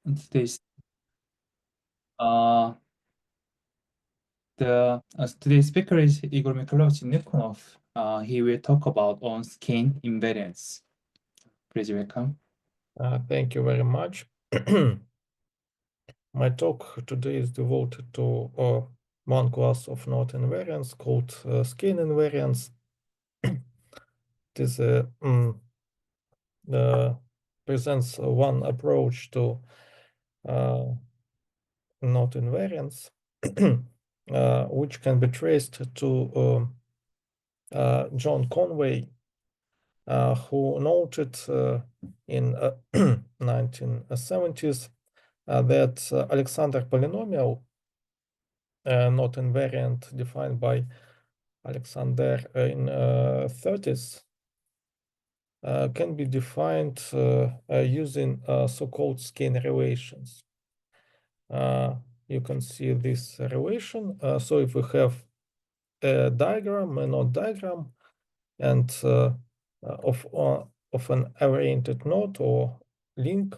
Today's uh today's speaker is Igor Nikonov. He will talk about on skein invariants. Please welcome. Thank you very much. My talk today is devoted to one class of node invariants called skein invariants. It is presents one approach to node invariants, which can be traced to John Conway, who noted in 1970s that Alexander polynomial, not invariant defined by Alexander in 30s, can be defined using so-called skein relations. You can see this relation. So if we have a diagram, a node diagram, and of an oriented node or link,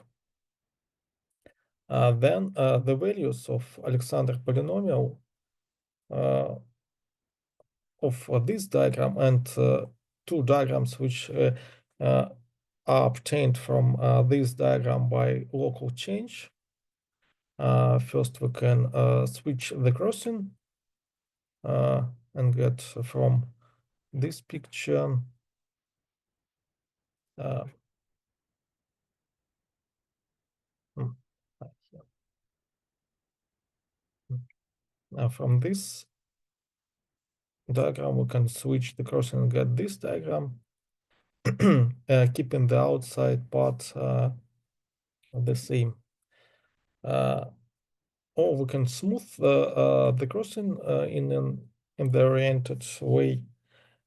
then the values of Alexander polynomial of this diagram and two diagrams which are obtained from this diagram by local change. First, we can switch the crossing and get from this picture from this diagram, we can switch the crossing and get this diagram, keeping the outside part the same. Or we can smooth the crossing in the oriented way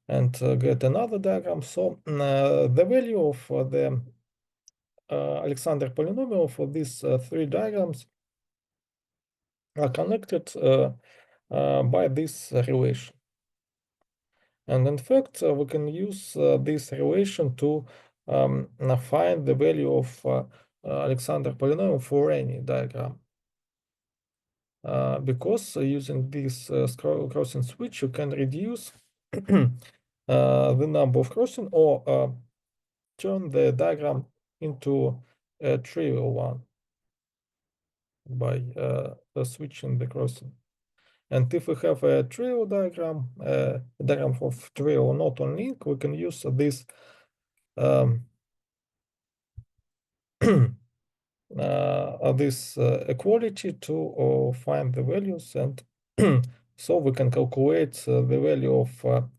and get another diagram. So the value of the Alexander polynomial for these three diagrams are connected by this relation. And in fact, we can use this relation to find the value of Alexander polynomial for any diagram. Because using this crossing switch, you can reduce the number of crossing or turn the diagram into a trivial one by switching the crossing. And if we have a trivial diagram, a diagram of trivial node on link, we can use this this equality to find the values, and so we can calculate the value of the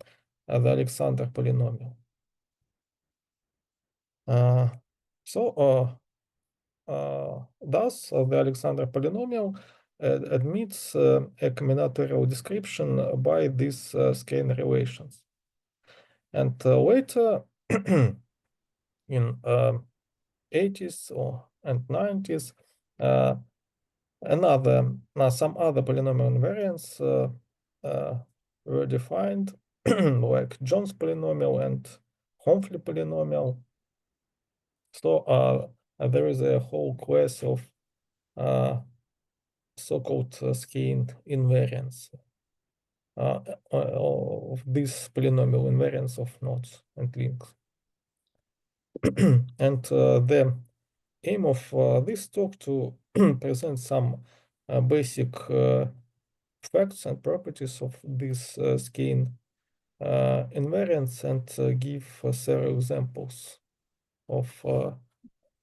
Alexander polynomial. Thus, the Alexander polynomial admits a combinatorial description by these skein relations. And later, in 80s and 90s, some other polynomial invariants were defined, like John's polynomial and Humphrey polynomial. So there is a whole class of so-called skein invariants of these polynomial invariants of nodes and links. And the aim of this talk to present some basic facts and properties of these skein invariants and give several examples of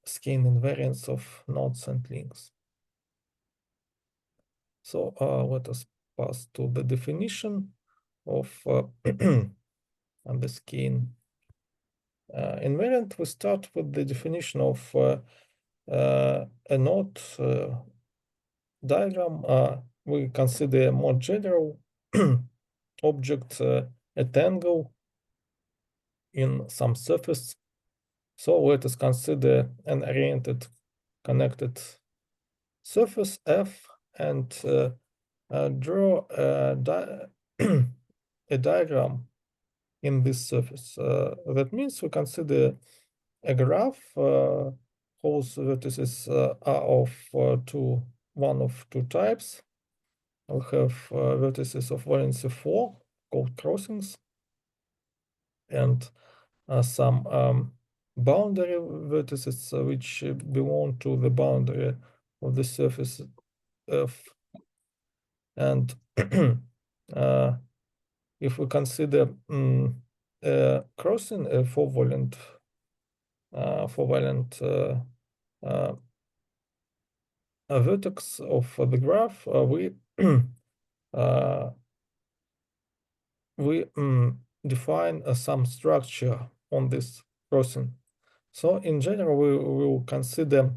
skein invariants of nodes and links. So let us pass to the definition of the skein invariant. We start with the definition of a node diagram. We consider a more general object, a tangle in some surface. So let us consider an oriented connected surface F and draw a diagram in this surface. That means we consider a graph whose vertices are of one of two types. We have vertices of valency 4 called crossings, and some boundary vertices which belong to the boundary of the surface F. And if we consider crossing a four-valent a vertex of the graph, we define some structure on this crossing. So in general, we will consider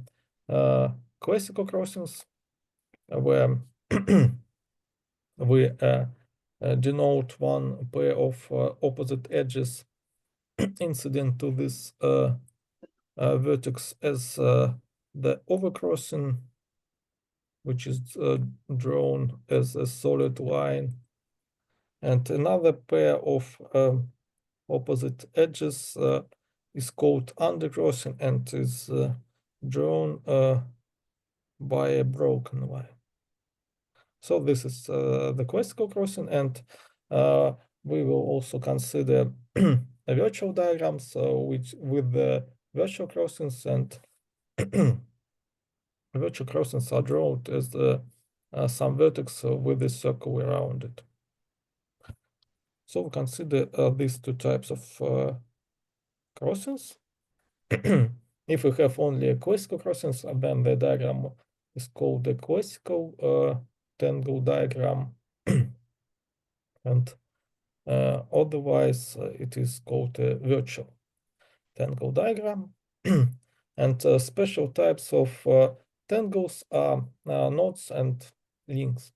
classical crossings where we denote one pair of opposite edges incident to this vertex as the overcrossing, which is drawn as a solid line, and another pair of opposite edges is called undercrossing and is drawn by a broken line. So this is the classical crossing, and we will also consider virtual diagrams which with the virtual crossings, and virtual crossings are drawn as some vertex with a circle around it. So we consider these two types of crossings. If we have only a classical crossings, then the diagram is called the classical tangle diagram, and otherwise it is called a virtual tangle diagram. And special types of tangles are knots and links.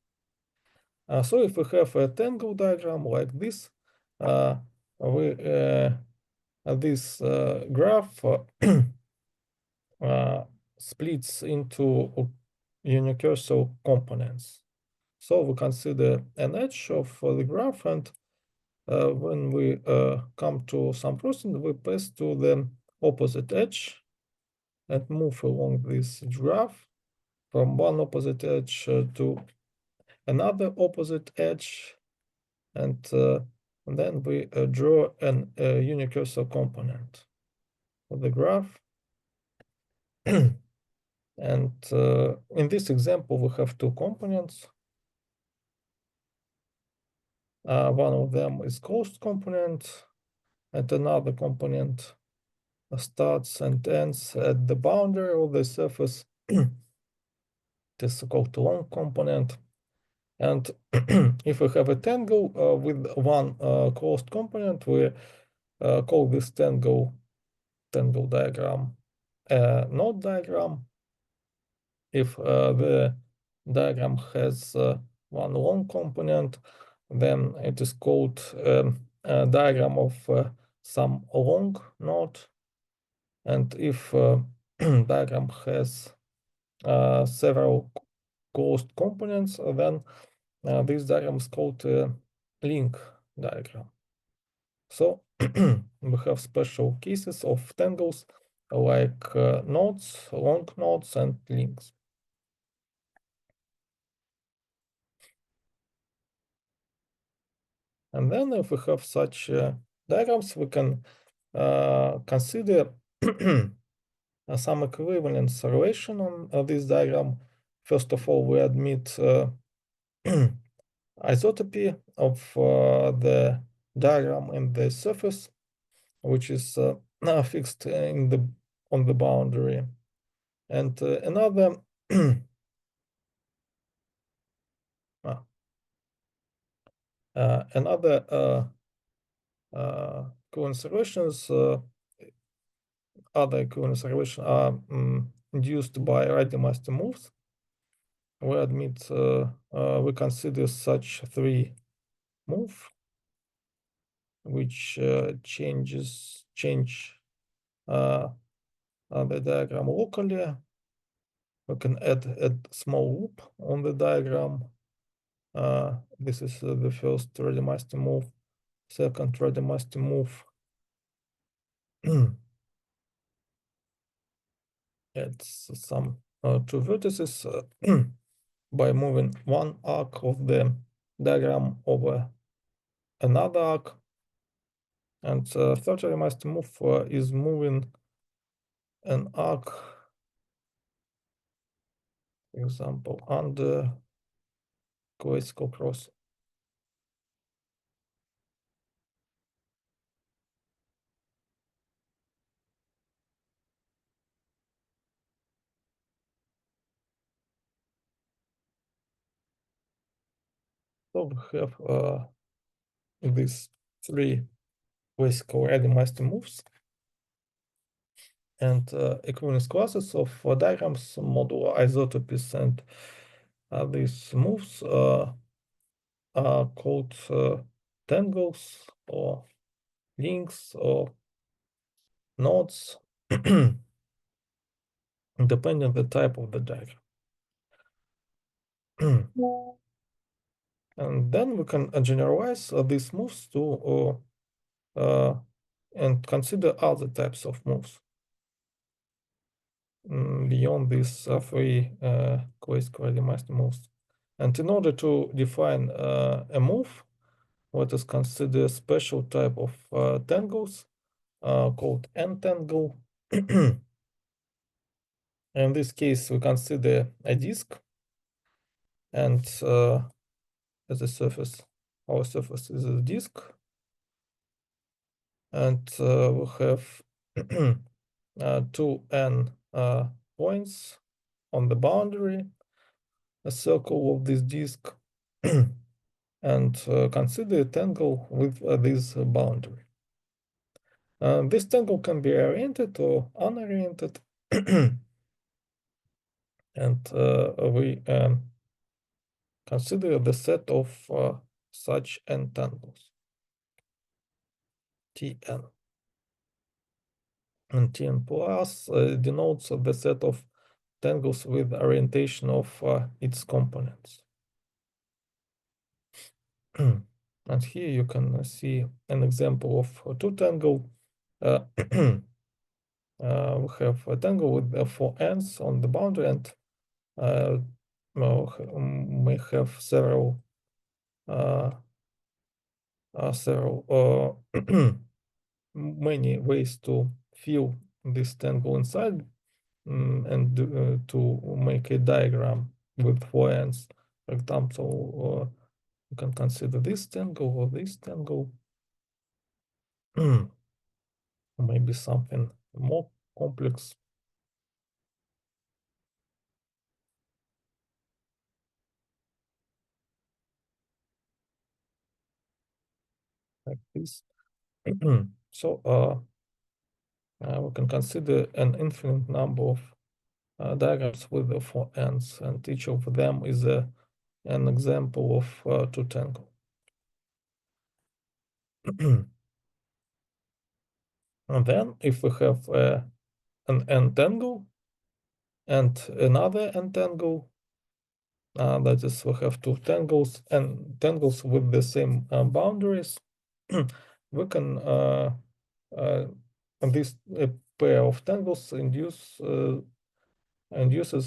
So if we have a tangle diagram like this, this graph splits into unicursal components. So we consider an edge of the graph, and when we come to some crossing, we pass to the opposite edge and move along this graph from one opposite edge to another opposite edge, and then we draw an unicursal component of the graph. And in this example, we have two components. One of them is closed component, and another component starts and ends at the boundary of the surface. This is called long component. And if we have a tangle with one closed component, we call this tangle diagram node diagram. If the diagram has one long component, then it is called a diagram of some long node. And if diagram has several closed components, then this diagram is called a link diagram. So we have special cases of tangles like nodes, long nodes, and links. And then if we have such diagrams, we can consider some equivalence relation on this diagram. First of all, we admit isotropy of the diagram in the surface, which is fixed on the boundary. And another equivalence relations, other equivalence relations are induced by Rademaster moves. We admit we consider such three moves which change the diagram locally. We can add a small loop on the diagram. This is the first Rademaster move. Second Rademaster move add some two vertices by moving one arc of the diagram over another arc. And third element move is moving an arc, for example, under classical cross. So we have these three classical randomized moves and equivalence classes of diagrams modular isotopies, and these moves are called tangles or links or nodes depending on the type of the diagram. And then we can generalize these moves to and consider other types of moves beyond these three classical randomized moves. And in order to define a move, let us consider a special type of tangles called entangle. In this case, we consider a disk, and as a surface, our surface is a disk, and we have two n points on the boundary, a circle of this disk, and consider a tangle with this boundary. This tangle can be oriented or unoriented, and we consider the set of such entangles, Tn. And Tn plus denotes the set of tangles with orientation of its components. And here you can see an example of two tangle. We have a tangle with four ends on the boundary, and may have several many ways to fill this tangle inside and to make a diagram with four ends. For example, you can consider this tangle or this tangle. Maybe something more complex. Like this. So we can consider an infinite number of diagrams with the four ends, and each of them is an example of two tangle. And then if we have an entangle and another entangle, that is, we have two tangles and tangles with the same boundaries, we can this pair of tangles induces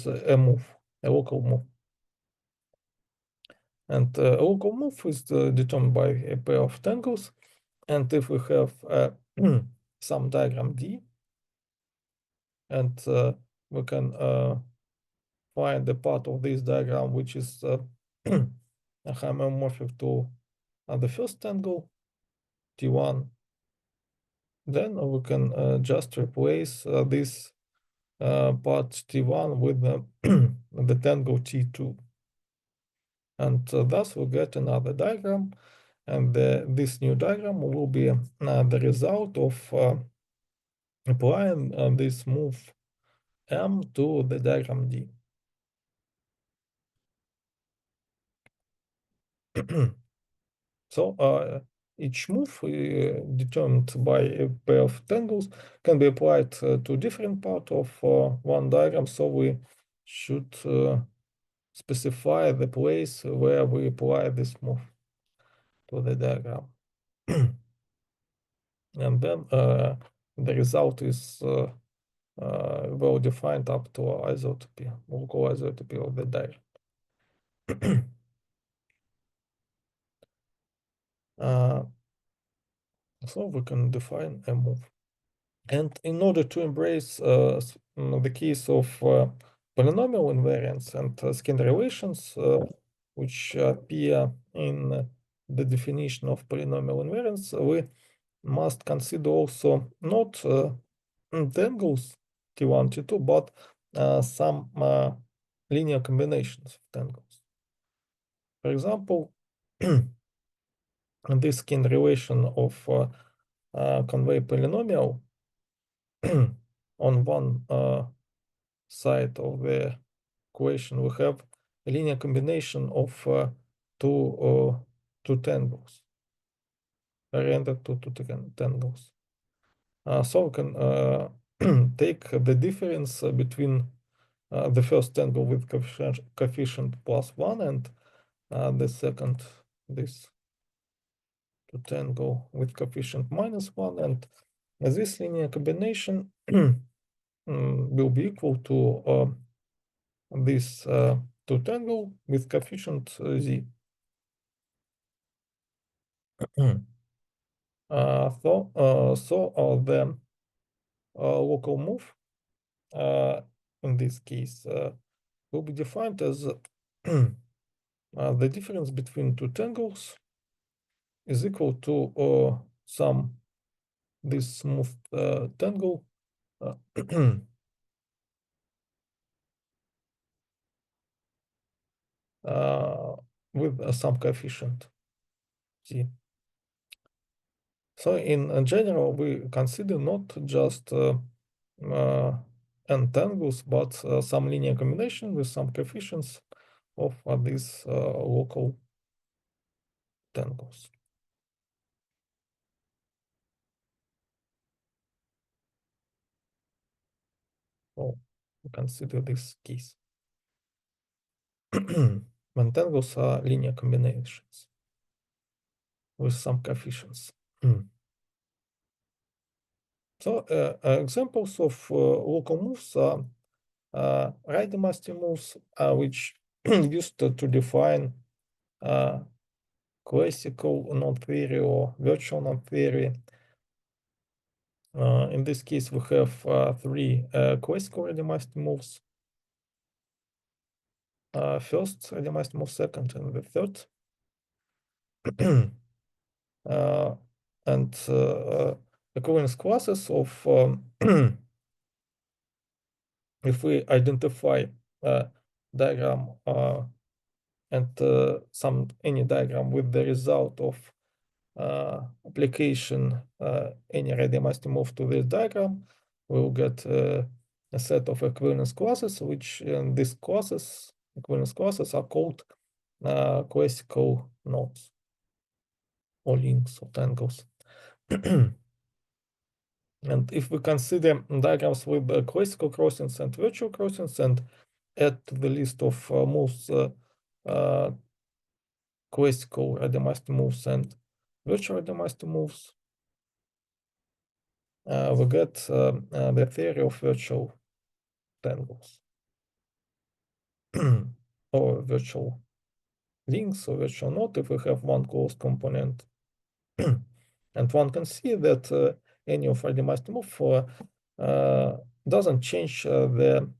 a move, a local move. And a local move is determined by a pair of tangles. And if we have some diagram D, and we can find the part of this diagram which is homomorphic to the first tangle, T1, then we can just replace this part T1 with the tangle T2. And thus we get another diagram, and this new diagram will be the result of applying this move M to the diagram D. So each move determined by a pair of tangles can be applied to different part of one diagram. So we should specify the place where we apply this move to the diagram. And then the result is well defined up to isotopy, local isotopy of the diagram. So we can define a move. And in order to embrace the case of polynomial invariants and skein relations, which appear in the definition of polynomial invariants, we must consider also not tangles T1, T2, but some linear combinations of tangles. For example, this skein relation of convey polynomial on one side of the equation, we have a linear combination of two tangles, rendered to two tangles. So we can take the difference between the first tangle with coefficient +1 and the second, this to tangle with coefficient -1, and this linear combination will be equal to this to tangle with coefficient z. So the local move in this case will be defined as the difference between two tangles is equal to some this smooth tangle with some coefficient z. So in general, we consider not just n tangles, but some linear combination with some coefficients of these local tangles. So we consider this case when tangles are linear combinations with some coefficients. So examples of local moves are right-dynasty moves, which used to define classical knot theory or virtual knot theory. In this case, we have three classical right-dynasty moves. First right-dynasty move, second, and the third. And equivalence classes of if we identify a diagram and any diagram with the result of application any right-dynasty move to this diagram, we'll get a set of equivalence classes, which these equivalence classes are called classical knots or links or tangles. And if we consider diagrams with classical crossings and virtual crossings and add to the list of moves classical right-dynasty moves and virtual right-dynasty moves, we get the theory of virtual tangles or virtual links or virtual knot if we have one closed component. And one can see that any of right-dynasty move doesn't change the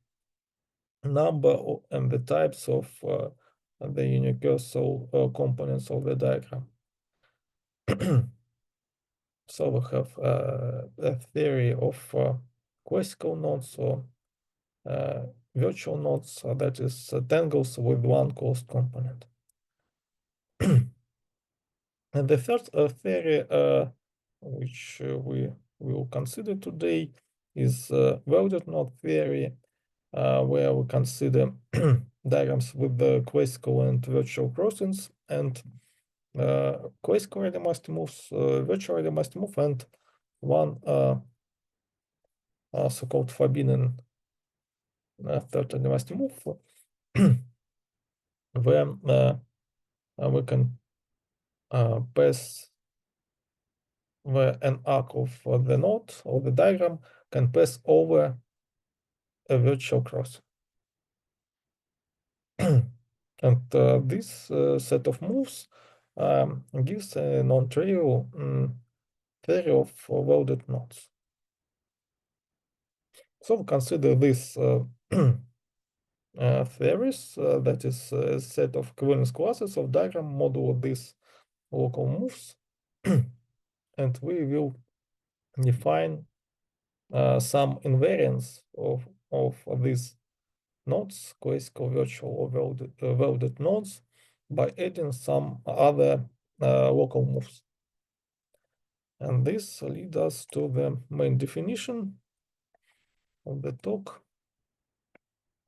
number and the types of the universal components of the diagram. So we have a theory of classical knots or virtual knots, that is tangles with one closed component. And the third theory, which we will consider today, is welded knot theory, where we consider diagrams with the classical and virtual crossings, and classical right-dynasty moves, virtual right-dynasty move, and one so-called forbidden third right-dynasty move, where we can pass where an arc of the knot or the diagram can pass over a virtual cross. And this set of moves gives a non-trivial theory of welded nodes. So we consider these theories, that is a set of equivalence classes of diagram modulo these local moves, and we will define some invariants of these nodes, classical virtual or welded nodes, by adding some other local moves. And this leads us to the main definition of the talk,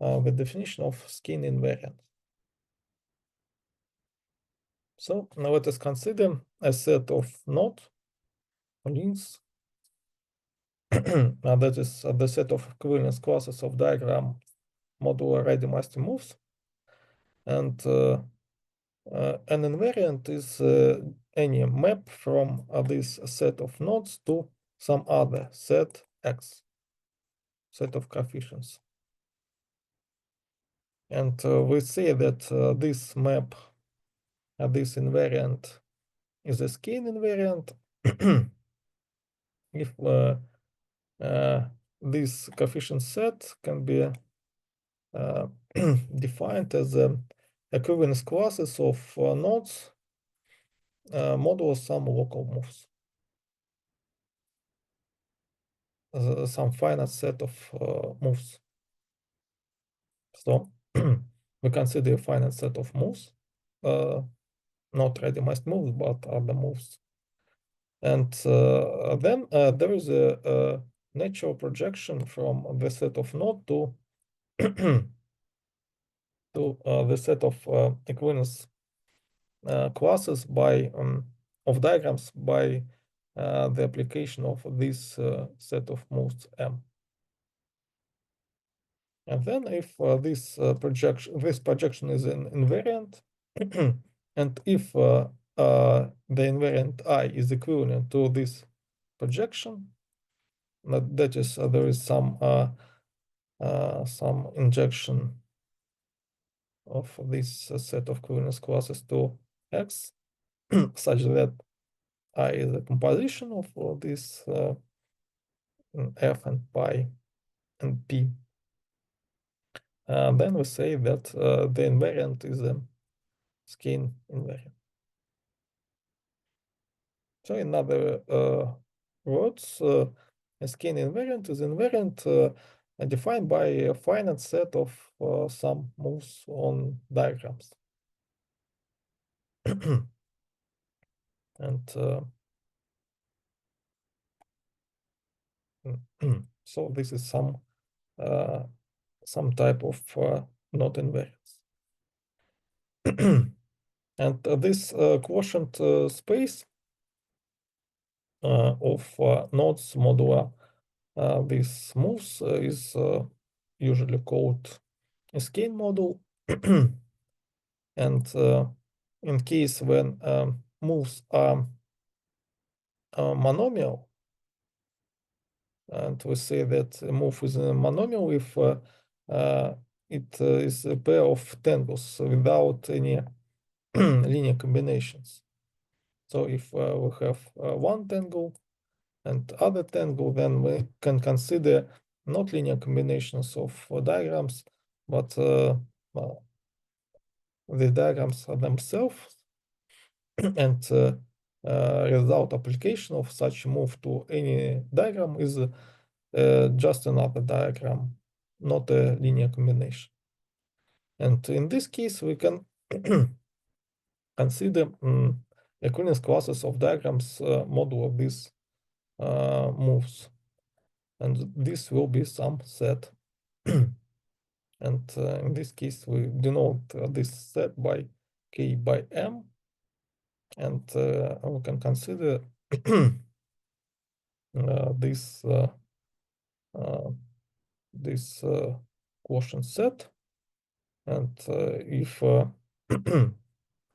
the definition of skein invariant. So now let us consider a set of node links that is the set of equivalence classes of diagram modular ready master moves. And an invariant is any map from this set of nodes to some other set X, set of coefficients. And we say that this map, this invariant, is a skein invariant if this coefficient set can be defined as equivalence classes of nodes modulo some local moves, some finite set of moves. So we consider a finite set of moves, not randomized moves, but other moves. And then there is a natural projection from the set of node to to the set of equivalence classes by of diagrams by the application of this set of moves M. And then if this projection is an invariant, and if the invariant I is equivalent to this projection, that is there is some injection of this set of equivalence classes to X, such that I is a composition of this F and pi and P. Then we say that the invariant is a skein invariant. So in other words, a skein invariant is invariant defined by a finite set of some moves on diagrams. And so this is some type of node invariance. And this quotient space of nodes modular these moves is usually called a skein module. And in case when moves are monomial, and we say that a move is a monomial if it is a pair of tangles without any linear combinations. So if we have one tangle and other tangle, then we can consider not linear combinations of diagrams, but the diagrams themselves. And result application of such move to any diagram is just another diagram, not a linear combination. And in this case, we can consider equivalence classes of diagrams module of these moves. And this will be some set. And in this case, we denote this set by K by M. And we can consider this quotient set. And if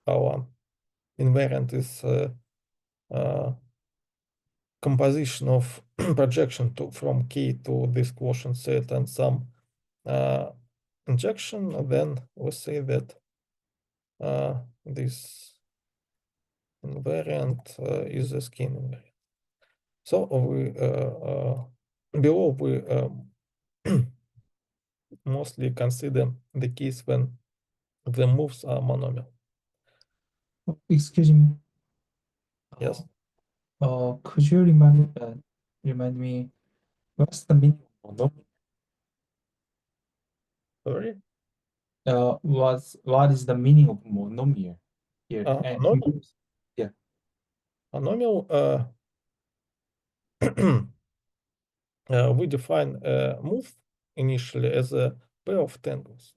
our invariant is composition of projection from K to this quotient set and some injection, then we say that this invariant is a skein invariant. So we below we mostly consider the case when the moves are monomial. Excuse me. Yes. Could you remind me what's the meaning of monomial? Sorry. What is the meaning of monomial here? And Monomial. yeah. Monomial. We define a move initially as a pair of tangles.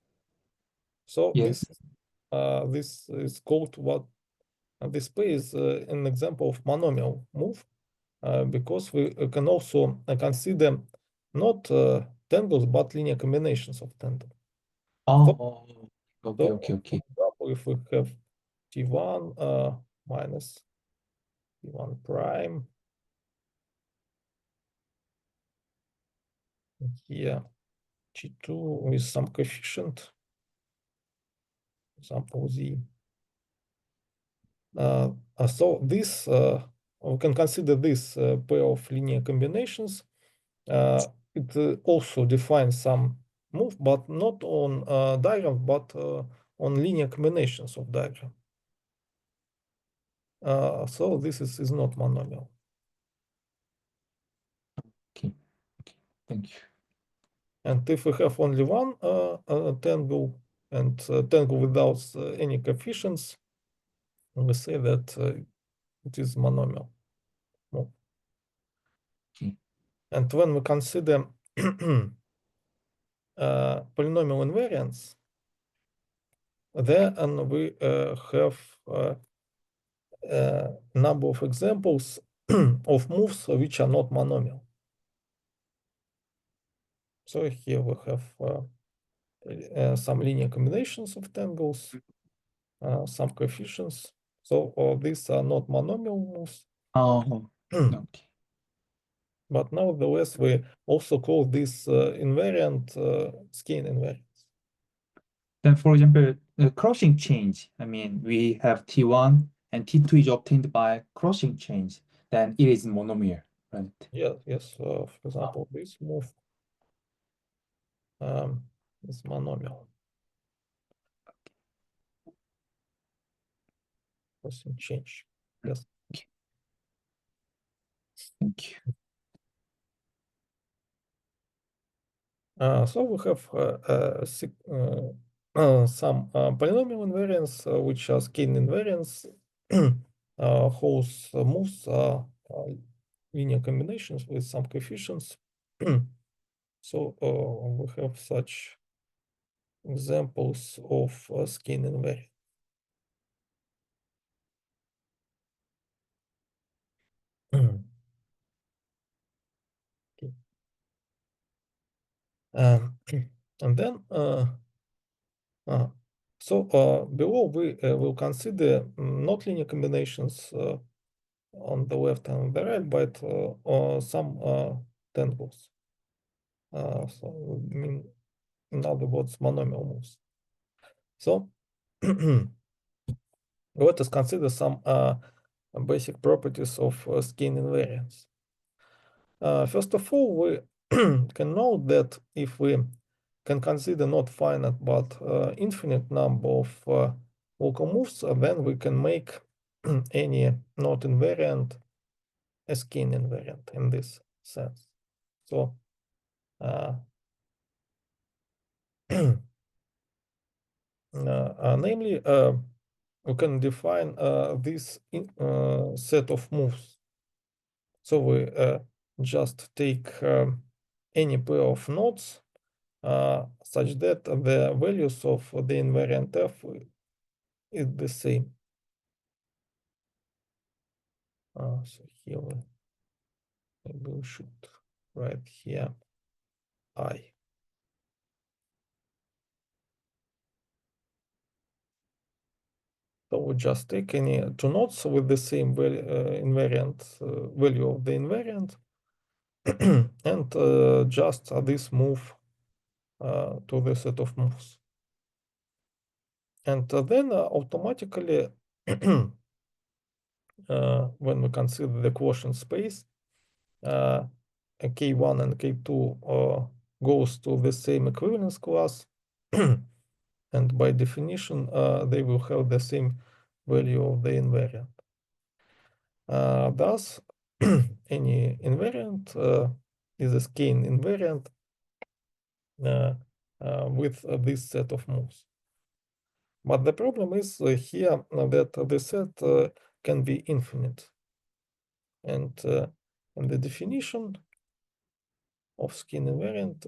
So Yes. this is called what this pair is an example of monomial move because we can also consider not tangles but linear combinations of tangles. Oh, okay, So, okay, okay. for example, if we have T1 minus T1 prime here, T2 with some coefficient, for example, Z. So this we can consider this pair of linear combinations. It also defines some move, but not on diagram, but on linear combinations of diagram. So this is not monomial. Okay, thank you. And if we have only one tangle and tangle without any coefficients, we say that it is monomial. Okay. And when we consider polynomial invariants, then we have a number of examples of moves which are not monomial. So here we have some linear combinations of tangles, some coefficients. So these are not monomial moves. Oh, okay. But nevertheless, we also call this invariant skein invariant. Then, for example, the crossing change. I mean, we have T1 and T2 is obtained by crossing change. Then it is monomial, right? Yes. For example, this move is monomial. Crossing change. Yes. Thank you. So we have some polynomial invariants, which are skein invariants, whose moves are linear combinations with some coefficients. So we have such examples of skein invariant. Okay. And then below we will consider not linear combinations on the left and on the right, but some tangles. So mean, in other words, monomial moves. So let us consider some basic properties of skein invariants. First of all, we can note that if we can consider not finite but infinite number of local moves, then we can make any not invariant a skein invariant in this sense. So namely, we can define this set of moves. So we just take any pair of nodes such that the values of the invariant f is the same. So here maybe we should write here I. So we just take any two nodes with the same invariant value of the invariant, and just this move to the set of moves. And then automatically, when we consider the quotient space, K1 and K2 goes to the same equivalence class. And by definition, they will have the same value of the invariant. Thus, any invariant is a skein invariant with this set of moves. But the problem is here that the set can be infinite. And in the definition of skein invariant,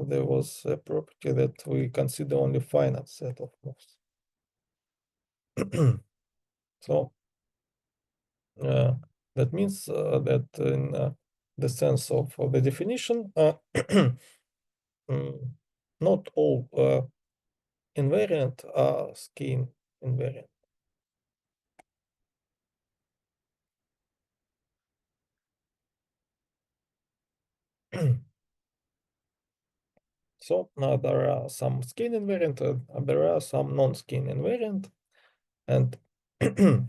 there was a property that we consider only finite set of moves. So that means that in the sense of the definition, not all invariant are skein invariant. So now there are some skein invariant, there are some non-skein invariant, and the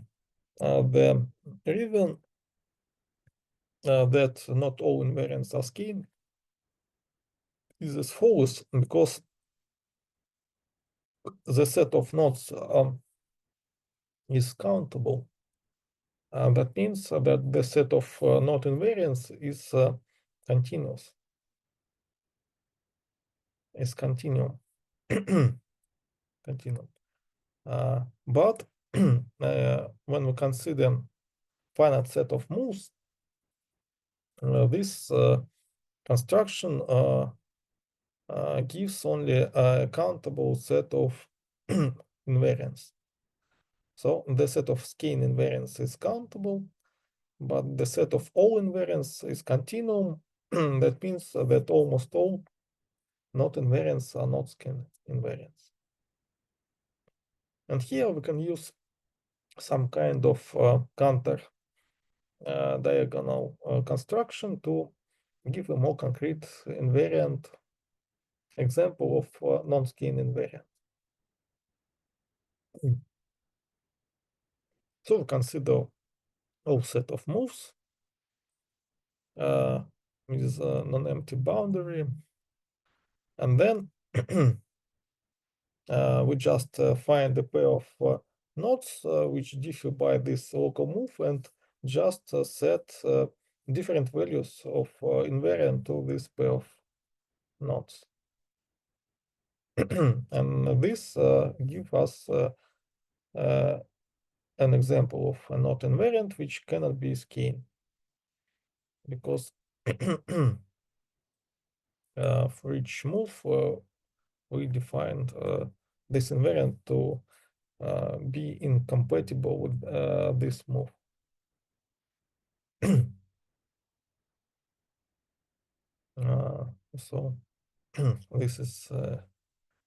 reason that not all invariants are skein is as follows, because the set of nodes is countable. That means that the set of node invariants is continuous, is continuum. Continuum. But when we consider finite set of moves, this construction gives only a countable set of invariants. So the set of skein invariants is countable, but the set of all invariants is continuum. That means that almost all not invariants are not skein invariants. And here we can use some kind of counter diagonal construction to give a more concrete invariant example of non-skein invariant. So we consider all set of moves with a non-empty boundary, and then we just find a pair of nodes which differ by this local move, and just set different values of invariant to this pair of nodes. And this gives us an example of a knot invariant which cannot be skein, because for each move we defined this invariant to be incompatible with this move. So this is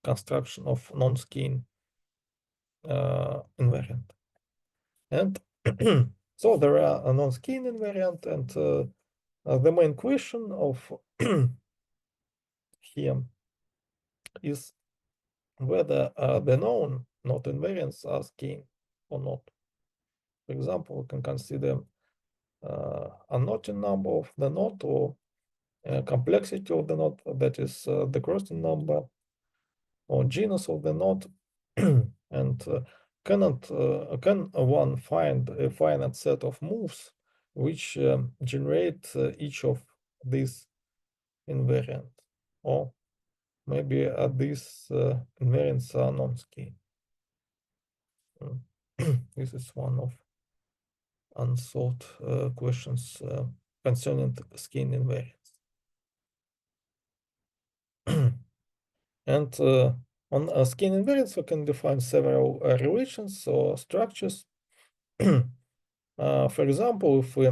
construction of non-skein invariant. And so there are a non-skein invariant, and the main question of here is whether the known knot invariants are skein or not. For example, we can consider unknotting number of the knot, or complexity of the knot, that is the crossing number, or genus of the knot. And can one find a finite set of moves which generate each of these invariants, or maybe these invariants are non-skein? This is one of unsolved questions concerning skein invariants. And on skein invariants, we can define several relations or structures. For example, if we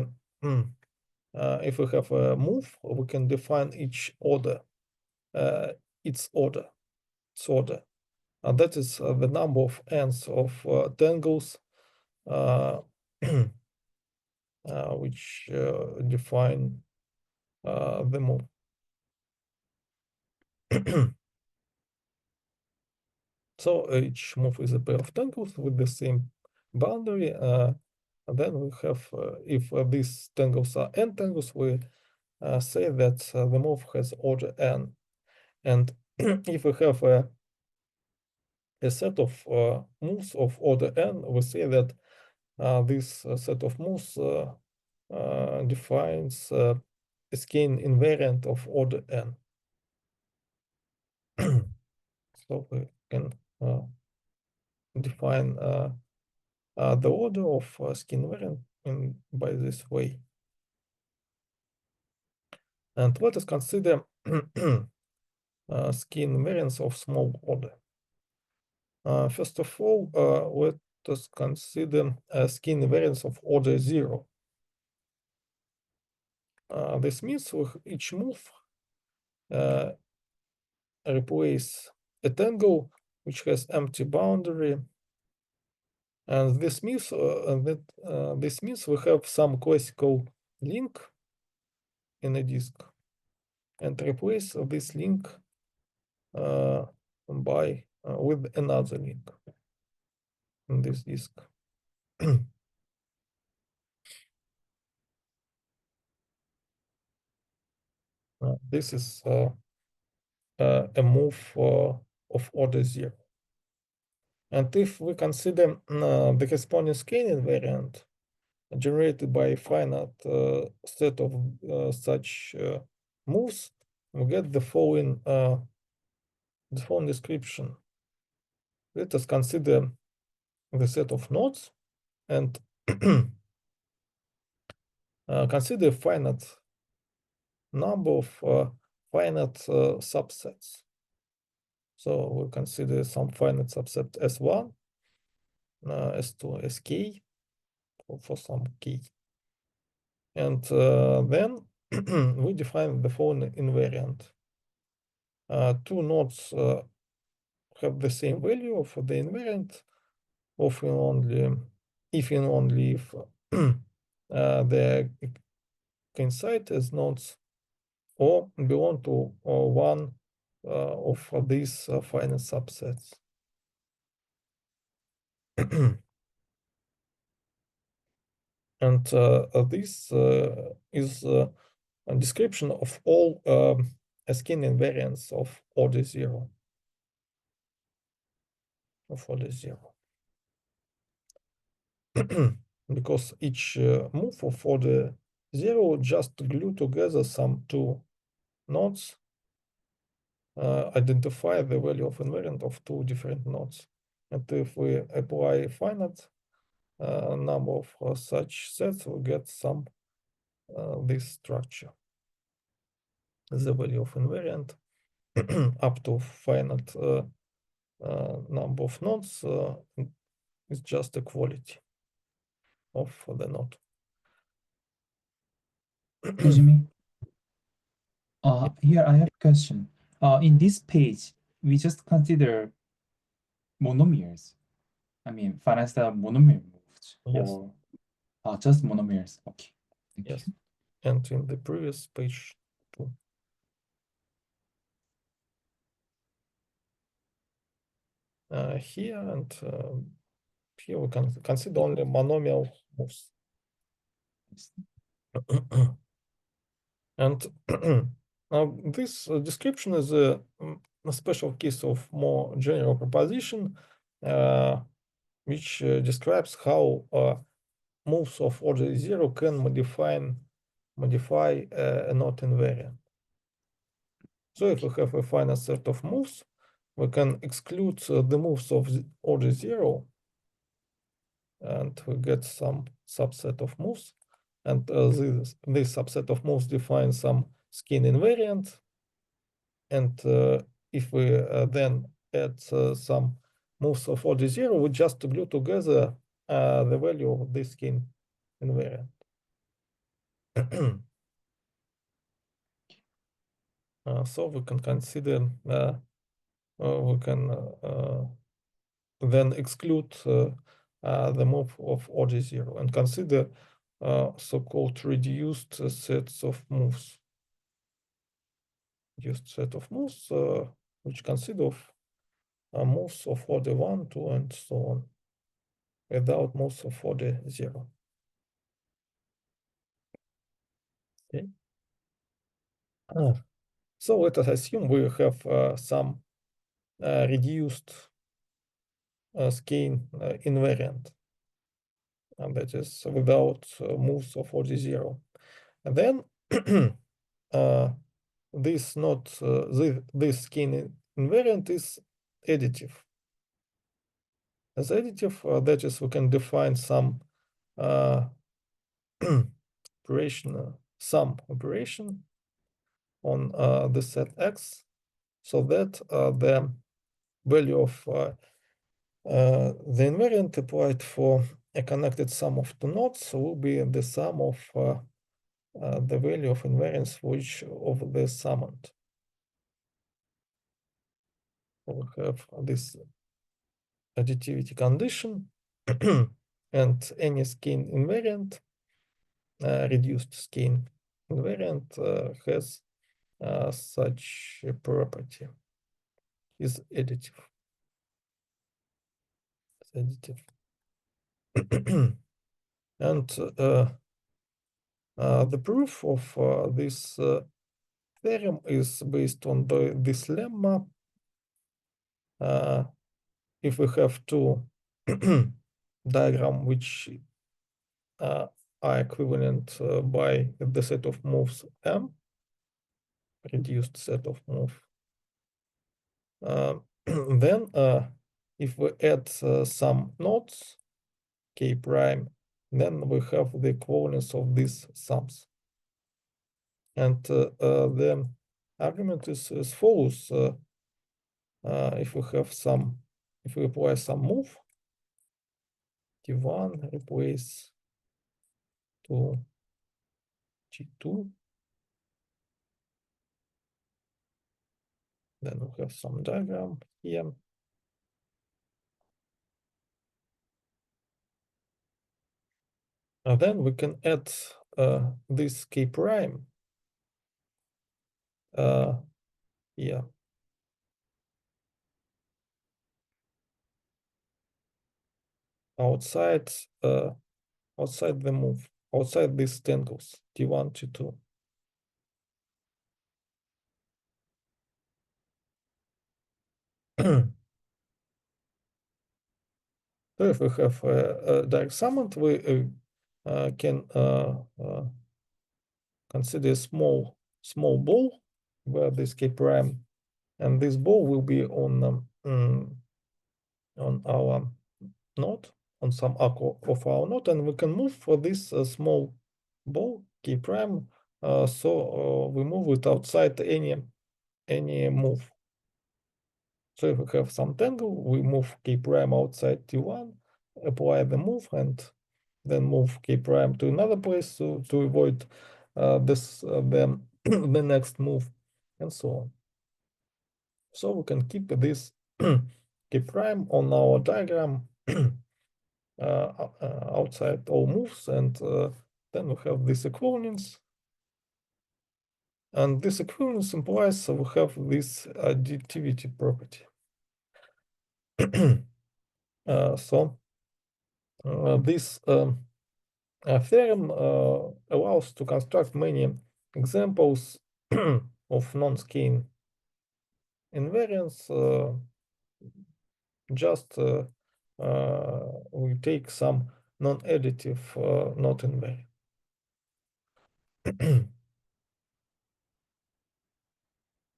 have a move, we can define each order, its order. And that is the number of ends of tangles which define the move. So each move is a pair of tangles with the same boundary. Then we have, if these tangles are n tangles, we say that the move has order n. And if we have a set of moves of order n, we say that this set of moves defines a skein invariant of order n. So we can define the order of skein invariant by this way. And let us consider skein invariance of small order. First of all, let us consider skein invariance of order 0. This means with each move replace a tangle which has empty boundary, and this means we have some classical link in a disk, and replace this link by with another link in this disk. This is a move of order 0. And if we consider the corresponding skein invariant generated by a finite set of such moves, we get the following description. Let us consider the set of nodes and consider a finite number of finite subsets. So we'll consider some finite subset S1, S2, Sk for some k. And then we define the following invariant. Two nodes have the same value for the invariant, often only if and only if they coincide as nodes or belong to one of these finite subsets. And this is a description of all skein invariants of order 0. Because each move of order 0 just glue together some two nodes, identify the value of invariant of two different nodes. And if we apply a finite number of such sets, we get some this structure. The value of invariant up to finite number of nodes is just a quality of the node. Excuse me. Here I have a question. In this page, we just consider monomers. I mean, finite monomer moves. Yes. Or just monomers. Okay. Thank Yes. you. And in the previous page too. Here and here we can consider only monomial moves. And this description is a special case of more general proposition, which describes how moves of order 0 can modify a node invariant. So if we have a finite set of moves, we can exclude the moves of order 0, and we get some subset of moves. And this subset of moves defines some skein invariant. And if we then add some moves of order 0, we just glue together the value of this skein invariant. So we can consider, we can then exclude the move of order 0 and consider so-called reduced sets of moves. reduced set of moves, which consist of moves of order 1, 2, and so on, without moves of order 0. Okay. So let us assume we have some reduced skein invariant, and that is without moves of order 0. And then this skein invariant is additive. As additive, that is, we can define some operation, sum operation on the set X, so that the value of the invariant applied for a connected sum of two nodes will be the sum of the value of invariance for each of the summoned. We have this additivity condition and any skein invariant, reduced skein invariant has such a property, is additive. It's additive. And the proof of this theorem is based on this lemma. If we have two diagrams which are equivalent by the set of moves M, reduced set of moves, then if we add some nodes, K prime, then we have the equivalence of these sums. And the argument is as follows. If we apply some move, T1 replace to T2, then we have some diagram here. And then we can add this K prime here. Outside the move, outside these tangles, T1, T2. So if we have a direct summand, we can consider a small ball where this K prime, and this ball will be on our node, on some arc of our node, and we can move for this small ball K prime. So we move it outside any move. So if we have some tangle, we move K prime outside T1, apply the move, and then move K prime to another place to avoid the next move, and so on. So we can keep this K prime on our diagram outside all moves, and then we have this equivalence. And this equivalence implies we have this additivity property. So this theorem allows to construct many examples of non-skein invariance. Just we take some non-additive not invariant.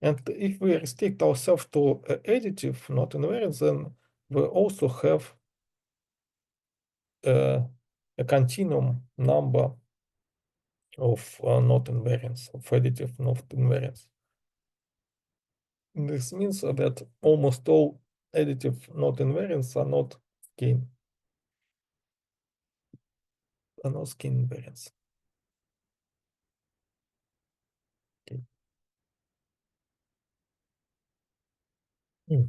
And if we restrict ourselves to additive not invariance, then we also have a continuum number of not invariance, of additive not invariance. This means that almost all additive not invariants are not skein invariants. Okay.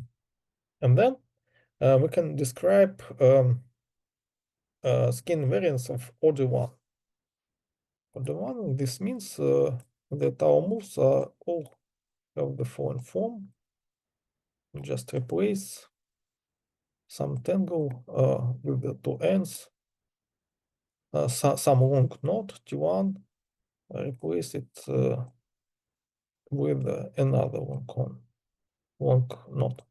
And then we can describe skein invariance of order 1. Order 1, this means that our moves are all have the following form. We just replace some tangle with the two ends, some long knot T1, replace it with another long knot.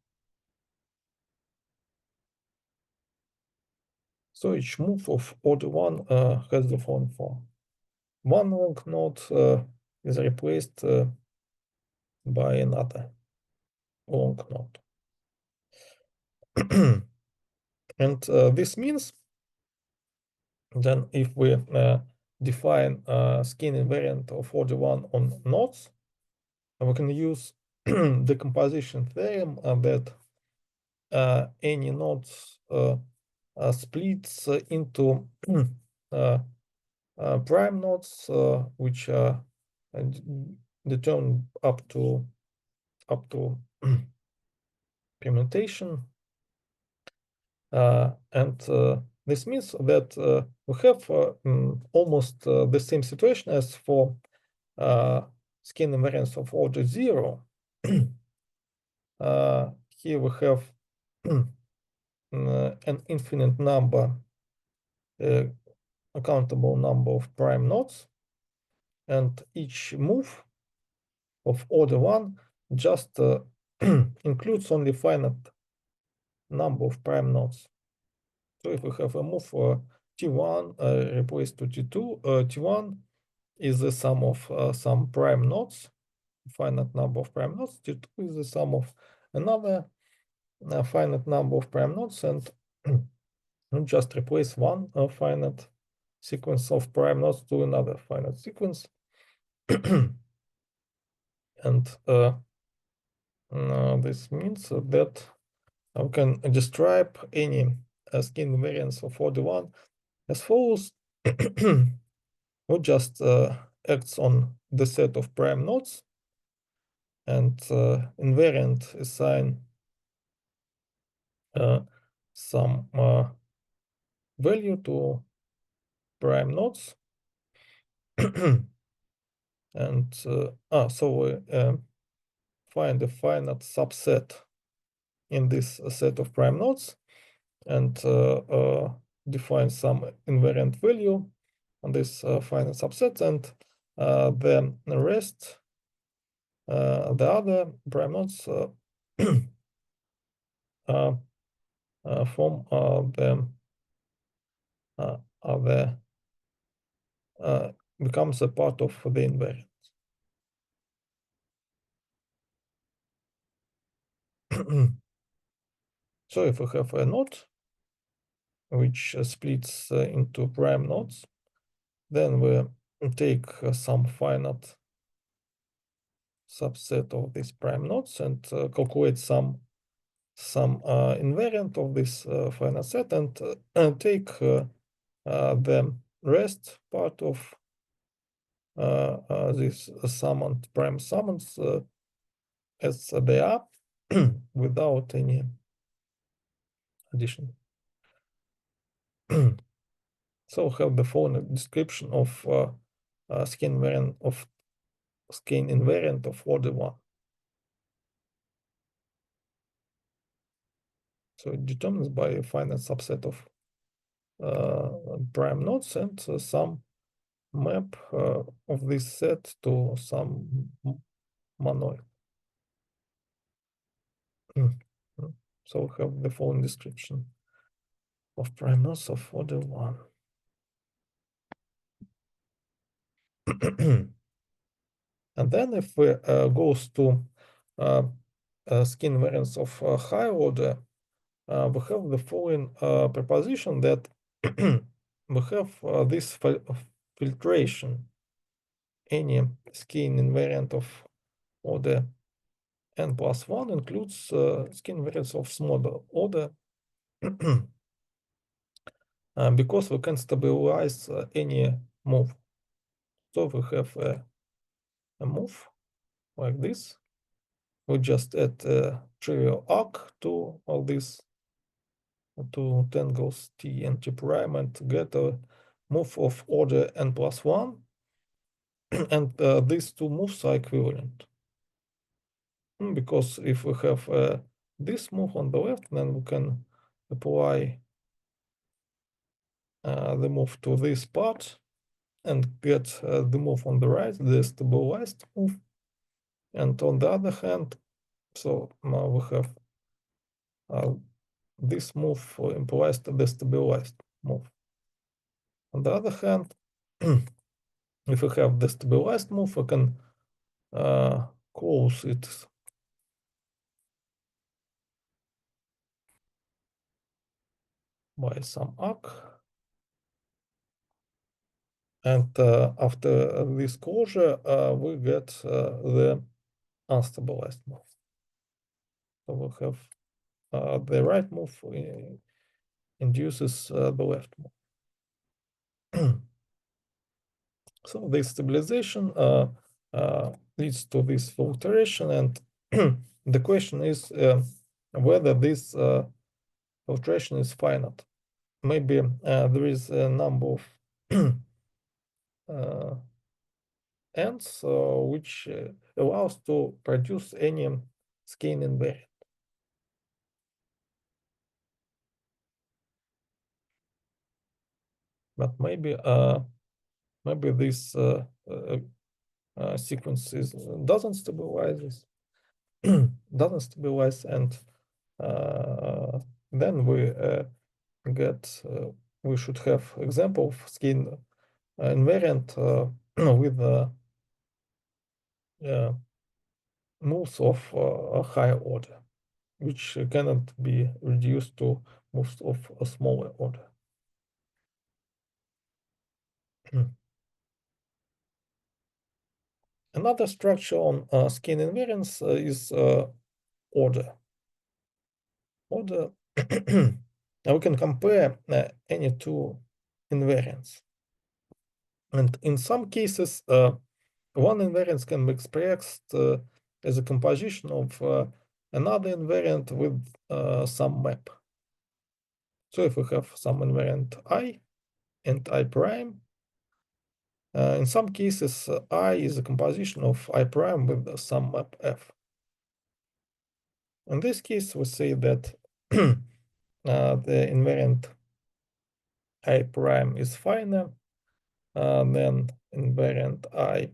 So each move of order 1 has the following form. One long knot is replaced by another long knot. And this means then if we define skein invariant of order 1 on knots, we can use the composition theorem that any knots splits into prime knots which are determined up to permutation, and this means that we have almost the same situation as for skein invariance of order 0. Here we have an infinite number, countable number of prime knots, and each move of order 1 just includes only finite number of prime knots. So if we have a move T1 replaced to T2, T1 is the sum of some prime knots, finite number of prime knots. T2 is the sum of another finite number of prime knots, and we just replace one finite sequence of prime knots to another finite sequence. And this means that we can describe any skein invariance of order 1 as follows. We just acts on the set of prime knots, and invariant assign some value to prime knots. And so we find a finite subset in this set of prime knots and define some invariant value on this finite subset, and the rest, the other prime knots form becomes a part of the invariant. So if we have a knot which splits into prime knots, then we take some finite subset of these prime knots and calculate some invariant of this finite set, and take the rest part of these summoned prime summons as they are without any addition. So we have the following description of skein invariant of order 1. So it determines by a finite subset of prime knots and some map of this set to some monoid. So we have the following description of prime knots of order 1. And then if we goes to skein invariance of higher order, we have the following proposition that we have this filtration. Any skein invariant of order n+1 includes skein invariance of smaller order because we can stabilize any move. So we have a move like this. We just add a trivial arc to all these two tangles T and T prime and get a move of order n+1. And these two moves are equivalent. because if we have this move on the left, then we can apply the move to this part and get the move on the right, the stabilized move. And on the other hand, so now we have this move implies the stabilized move. On the other hand, if we have the stabilized move, we can close it by some arc. And after this closure, we get the unstabilized move. So we have the right move induces the left move. So this stabilization leads to this filtration, and the question is whether this filtration is finite. Maybe there is a number of ends which allows to produce any skein invariant. But maybe this sequence doesn't stabilize this, doesn't stabilize, and then we get we should have example of skein invariant with moves of a higher order, which cannot be reduced to moves of a smaller order. Another structure on skein invariance is order. Order, now we can compare any two invariants. And in some cases, one invariance can be expressed as a composition of another invariant with some map. So if we have some invariant I and I prime, in some cases, I is a composition of I prime with some map F. In this case, we say that the invariant I prime is finer than invariant I,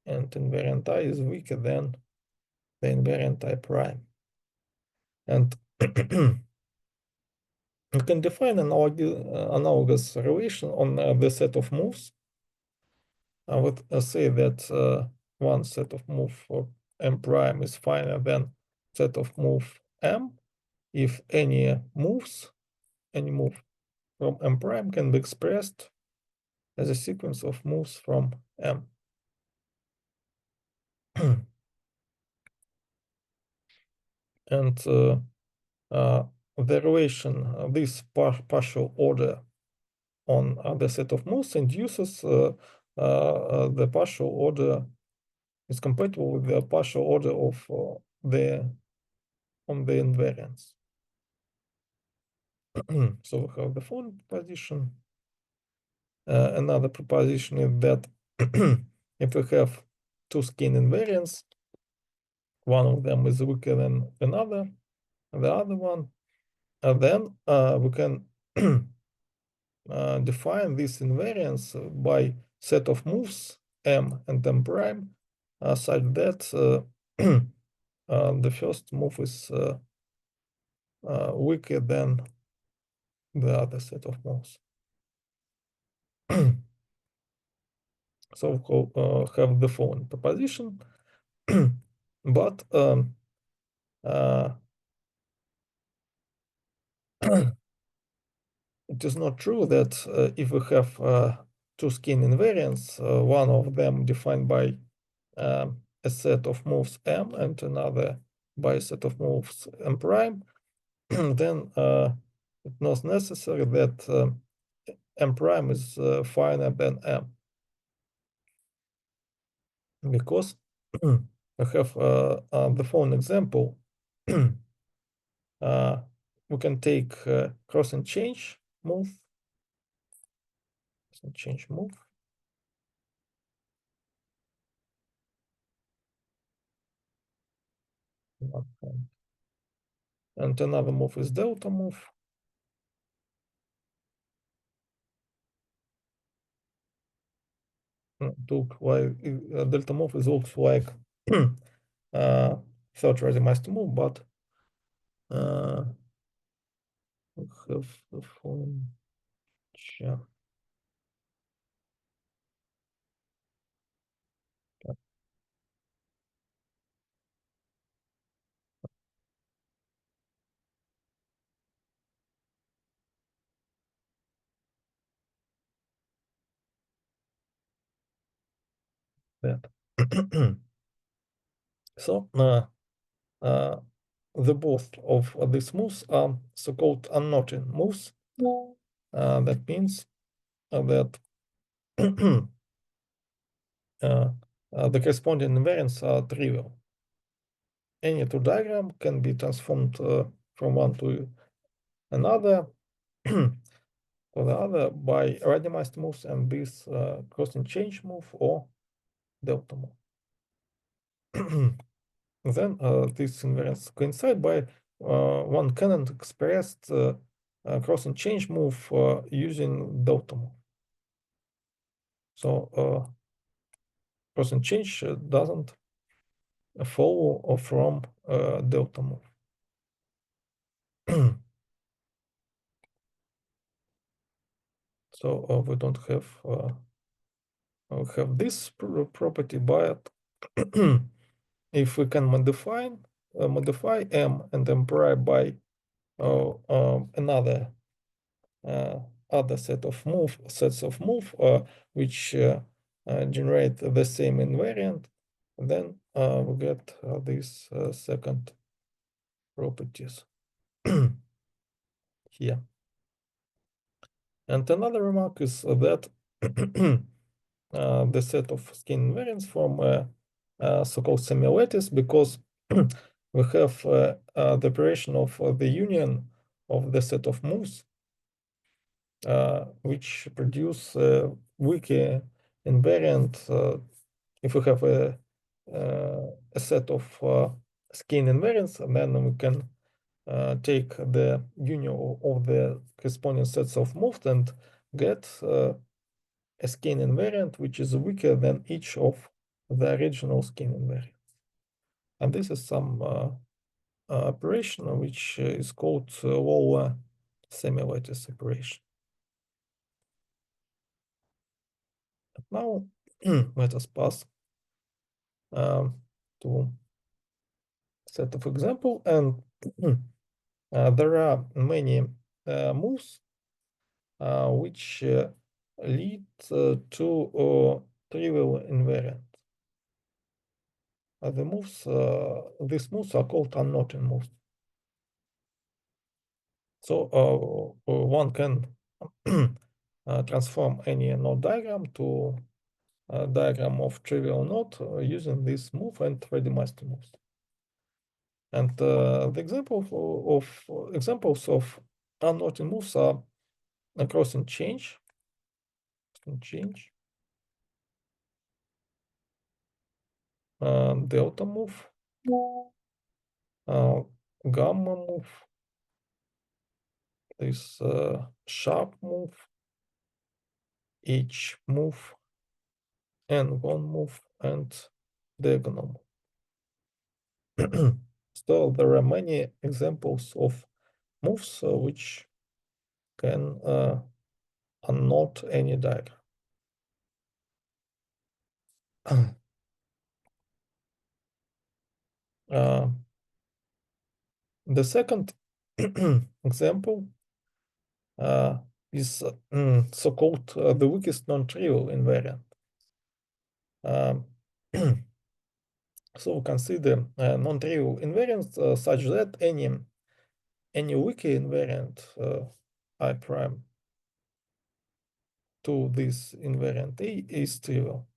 and invariant I is weaker than the invariant I prime. And we can define an analogous relation on the set of moves. I would say that one set of move for M prime is finer than set of move M if any move from M prime can be expressed as a sequence of moves from M. And the relation, this partial order on the set of moves induces the partial order is compatible with the partial order of the invariants. So we have the following proposition. Another proposition is that if we have two skein invariants, one of them is weaker than another, the other one, and then we can define this invariance by set of moves M and M prime such that the first move is weaker than the other set of moves. So we'll have the following proposition, but it is not true that if we have two skein invariants, one of them defined by a set of moves M and another by a set of moves M prime, then it's not necessary that M prime is finer than M, because we have the following example. We can take cross and change move, one hand. And another move is delta move. Look like delta move is looks like third randomized move, but we have the following check. That. So the both of these moves are so-called unknown moves. That means that the corresponding invariants are trivial. Any two diagram can be transformed from one to another to the other by randomized moves and this crossing change move or delta move. Then these invariants coincide by one cannot express crossing change move using delta move. So crossing change doesn't follow from delta move. So we don't have this property, but if we can modify M and M prime by another other sets of move which generate the same invariant, then we get these second properties here. And another remark is that the set of skein invariants from so-called semi-lattice, because we have the operation of the union of the set of moves which produce wiki invariant. If we have a set of skein invariants, and then we can take the union of the corresponding sets of moves and get a skein invariant which is weaker than each of the original skein invariants. And this is some operation which is called Lower semi-lattice operation. Now let us pass to set of example, and there are many moves which lead to trivial invariant. These moves are called unknown moves. So one can transform any node diagram to a diagram of trivial node using this move and randomized moves. And the examples of unknown moves are crossing change, delta move, gamma move, this sharp move, H move, N1 move, and diagonal move. So there are many examples of moves which can unknot any diagram. The second example is so-called the weakest non-trivial invariant. So consider non-trivial invariants such that any weak invariant I prime to this invariant A is trivial.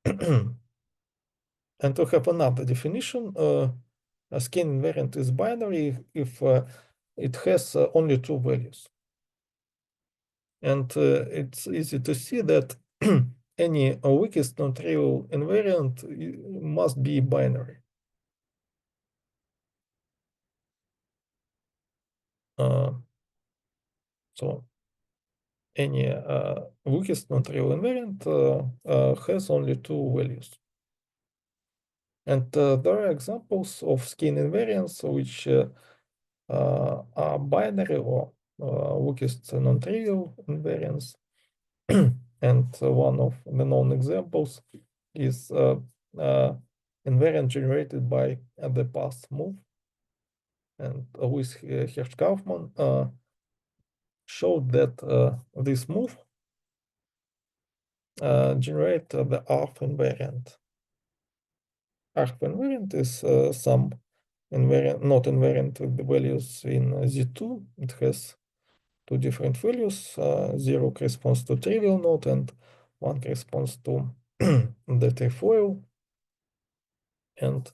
And to have another definition, a skein invariant is binary if it has only two values. And it's easy to see that any weakest non-trivial invariant must be binary. So any weakest non-trivial invariant has only two values. And there are examples of skein invariants which are binary or weakest non-trivial invariants. And one of the known examples is invariant generated by the path move. And Louis Hirsch-Kaufman showed that this move generate the ARF invariant. ARF invariant is some invariant, not invariant with the values in Z2. It has two different values. 0 corresponds to trivial node and 1 corresponds to the trefoil. And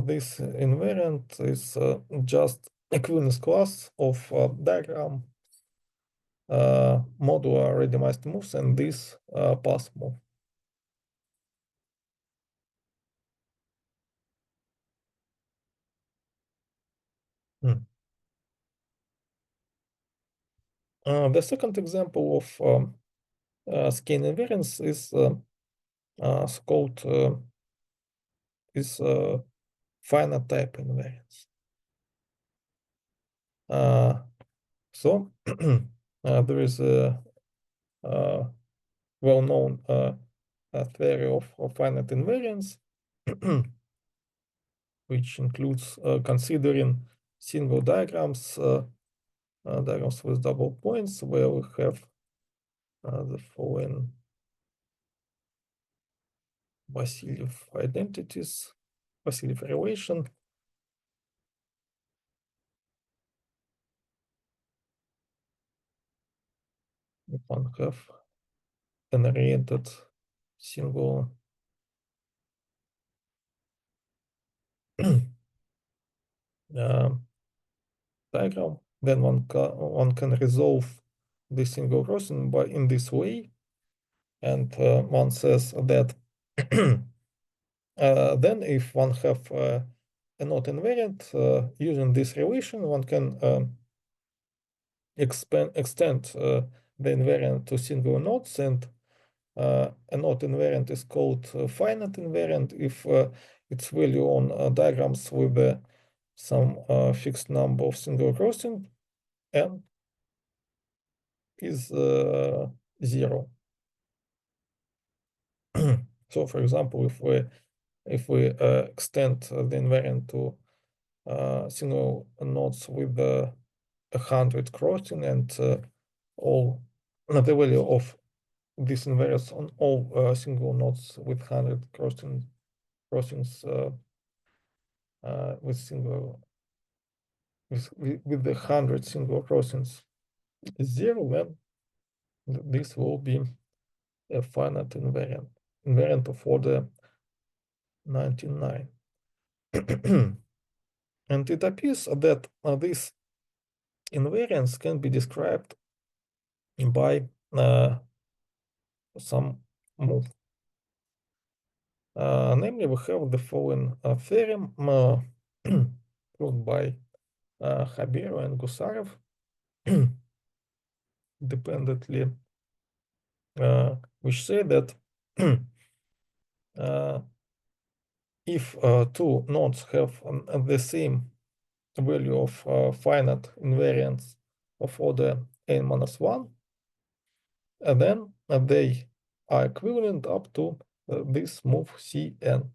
this invariant is just equivalence class of diagram modular randomized moves and this path move. The second example of skein invariance is called finite type invariance. So there is a well-known theory of finite invariance, which includes considering single diagrams, diagrams with double points, where we have the following Vasiliev identities, Vasiliev relation. We can have an oriented single diagram. Then one can resolve the single crossing by in this way, and one says that then if one have a node invariant using this relation, one can extend the invariant to single nodes, and a node invariant is called finite invariant if its value on diagrams with some fixed number of single crossing n is 0. So, for example, if we extend the invariant to single nodes with 100 crossing and all the value of this invariance on all single nodes with 100 crossings with the 100 single crossings is 0, then this will be a finite invariant of order 99. And it appears that this invariance can be described by some move. Namely, we have the following theorem proved by Khabirov and Gusarov dependently, which say that if two nodes have the same value of finite invariance of order n-1, then they are equivalent up to this move Cn.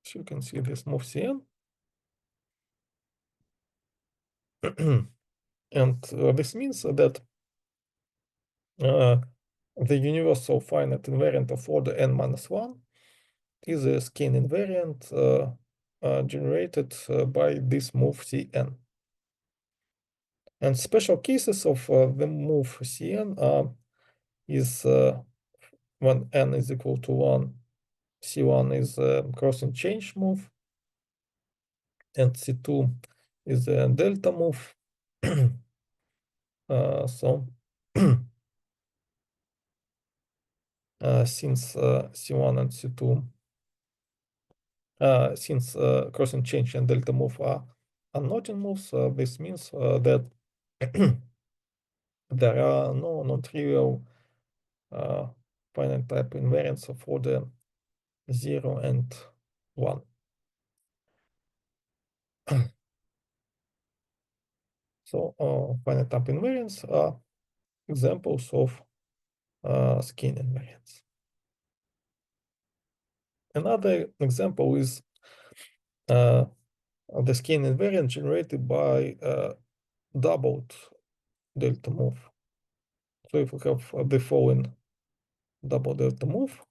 So you can see this move Cn. And this means that the universal finite invariant of order n-1 is a skein invariant generated by this move Cn. And special cases of the move Cn is when n is equal to 1, C1 is a crossing change move, and C2 is a delta move. So since C1 and C2, since crossing change and delta move are unnoting moves. This means that there are no non-trivial finite type invariants for the 0 and 1. So finite type invariants are examples of skein invariants. Another example is the skein invariant generated by doubled delta move. So if we have the following double delta move,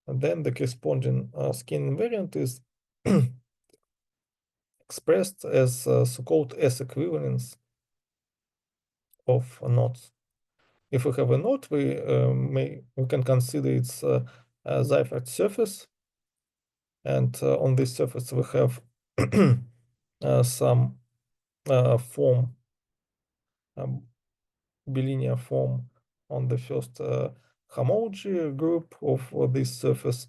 and then the corresponding skein invariant is expressed as so-called S equivalence of nodes. If we have a node, we can consider its Seifert surface, and on this surface we have some form, bilinear form on the first homology group of this surface,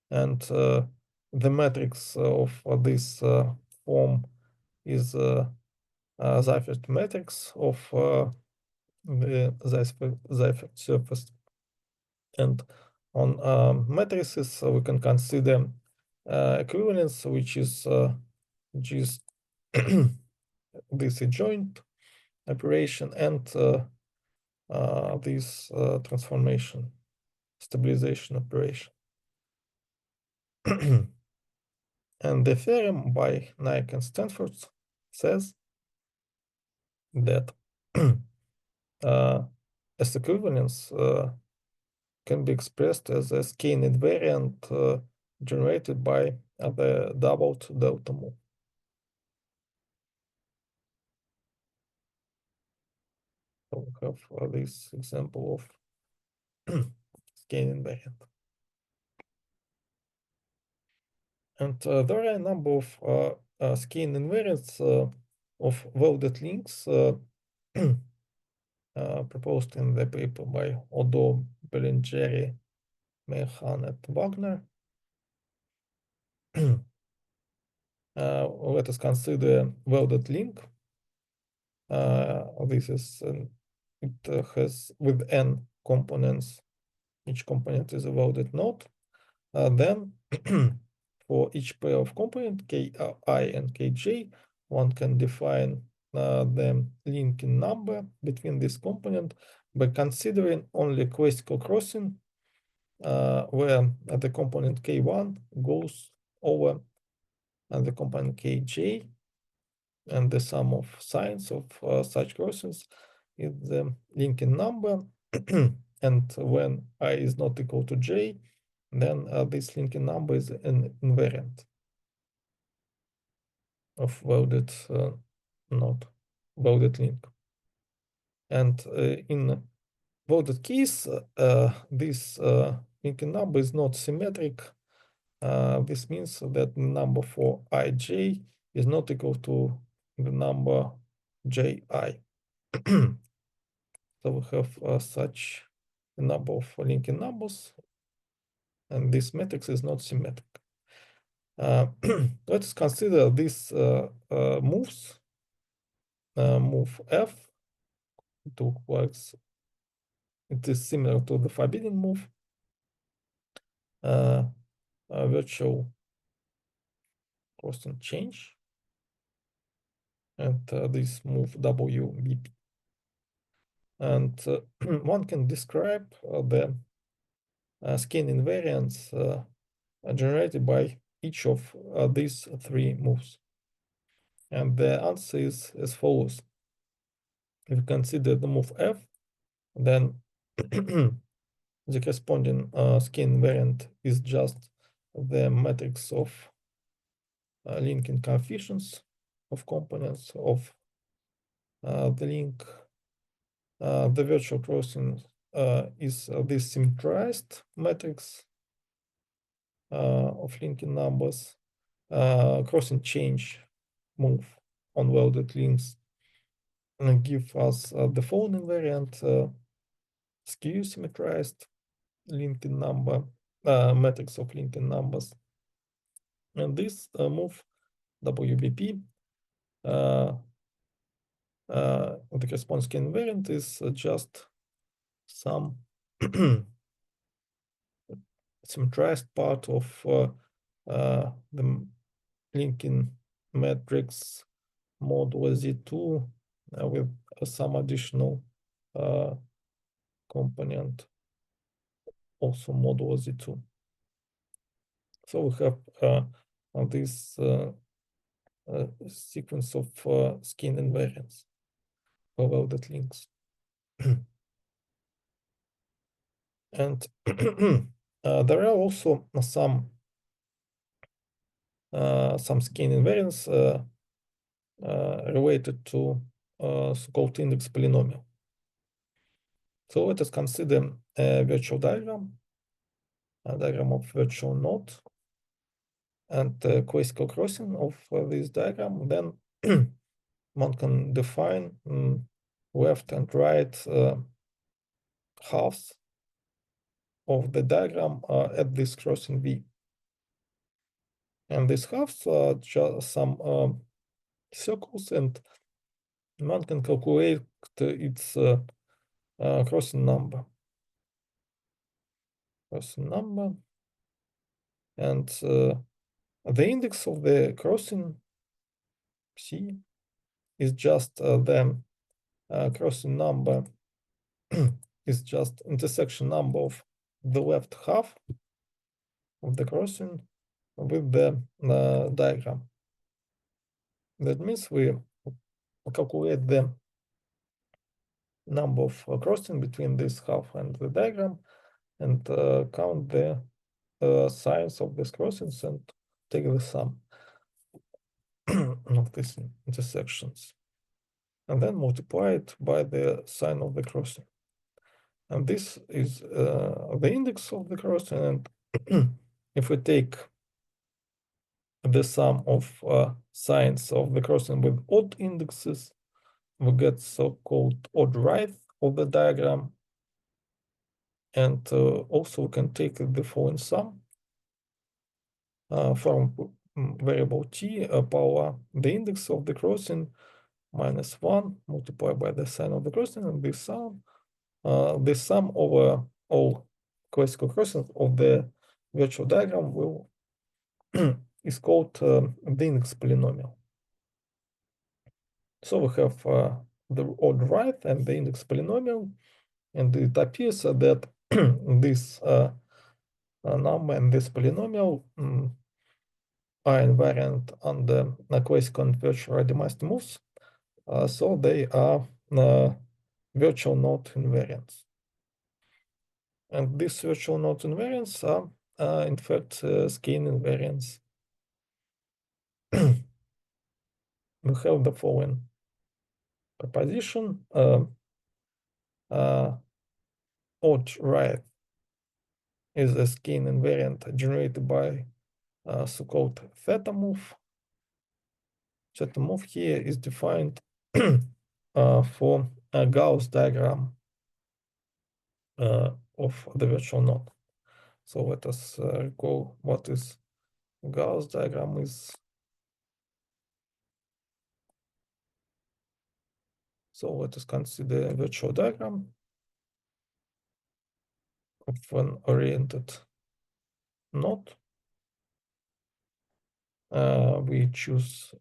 and the matrix of this form is Seifert matrix of the Seifert surface. And on matrices we can consider equivalence, which is this adjoint operation and this transformation stabilization operation. And the theorem by Naik and Stanford says that S equivalence can be expressed as a skein invariant generated by the doubled delta move. So we have this example of skein invariant. And there are a number of skein invariants of welded links proposed in the paper by Odo, Bellingeri, Mehan, and Wagner. Let us consider welded link. This is it has with n components. Each component is a welded node. Then for each pair of component ki and kj, one can define the linking number between this component by considering only classical crossing, where the component k1 goes over the component kj, and the sum of signs of such crossings is the linking number. And when I is not equal to j, then this linking number is an invariant of welded node, welded link. And in welded case, this linking number is not symmetric. This means that the number for ij is not equal to the number ji. So we have such a number of linking numbers, and this matrix is not symmetric. Let's consider these moves. Move f, it is similar to the forbidden move. Virtual constant change, and this move WBP. And one can describe the skein invariants generated by each of these three moves. And the answer is as follows. If you consider the move f, then the corresponding skein invariant is just the matrix of linking coefficients of components of the link. The virtual crossing is this symmetrized matrix of linking numbers. Crossing change move on welded links and give us the following invariant skew symmetrized linking number matrix of linking numbers. And this move WBP. The response skein invariant is just some symmetrized part of the linking matrix modulo Z2 with some additional component, also modulo Z2. So we have this sequence of skein invariants for welded links. And there are also some skein invariants related to so-called index polynomial. So let us consider a virtual diagram, a diagram of virtual node, and classical crossing of this diagram. Then one can define left and right halves of the diagram at this crossing V. And these halves are just some circles, and one can calculate its crossing number. And the index of the crossing C is just the crossing number is just intersection number of the left half of the crossing with the diagram. That means we calculate the number of crossing between this half and the diagram, and count the signs of these crossings and take the sum of these intersections, and then multiply it by the sign of the crossing. And this is the index of the crossing. And if we take the sum of signs of the crossing with odd indexes, we get so-called odd right of the diagram. And also we can take the following sum from variable t power the index of the crossing minus 1 multiplied by the sign of the crossing, and this sum over all classical crossings of the virtual diagram will is called the index polynomial. So we have the odd right and the index polynomial, and it appears that this number and this polynomial are invariant under classical and virtual randomized moves, so they are virtual node invariants. And these virtual node invariants are in fact skein invariants. We have the following proposition: odd right is a skein invariant generated by so-called theta move. Theta move here is defined for a Gauss diagram of the virtual node. So let us recall what is Gauss diagram is. So let us consider a virtual diagram of an oriented node. We choose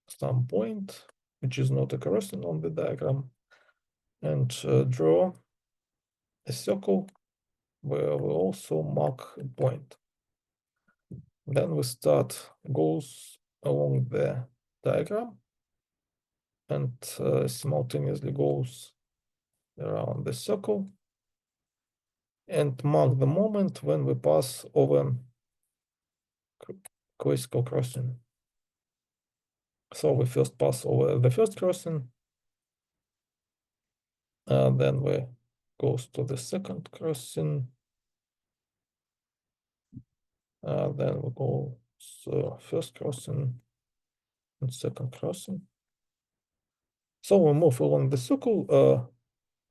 some point which is not a crossing on the diagram, and draw a circle where we also mark a point. Then we start goes along the diagram and simultaneously goes around the circle, and mark the moment when we pass over classical crossing. So we first pass over the first crossing, then we goes to the second crossing, then we go first crossing and second crossing. So we move along the circle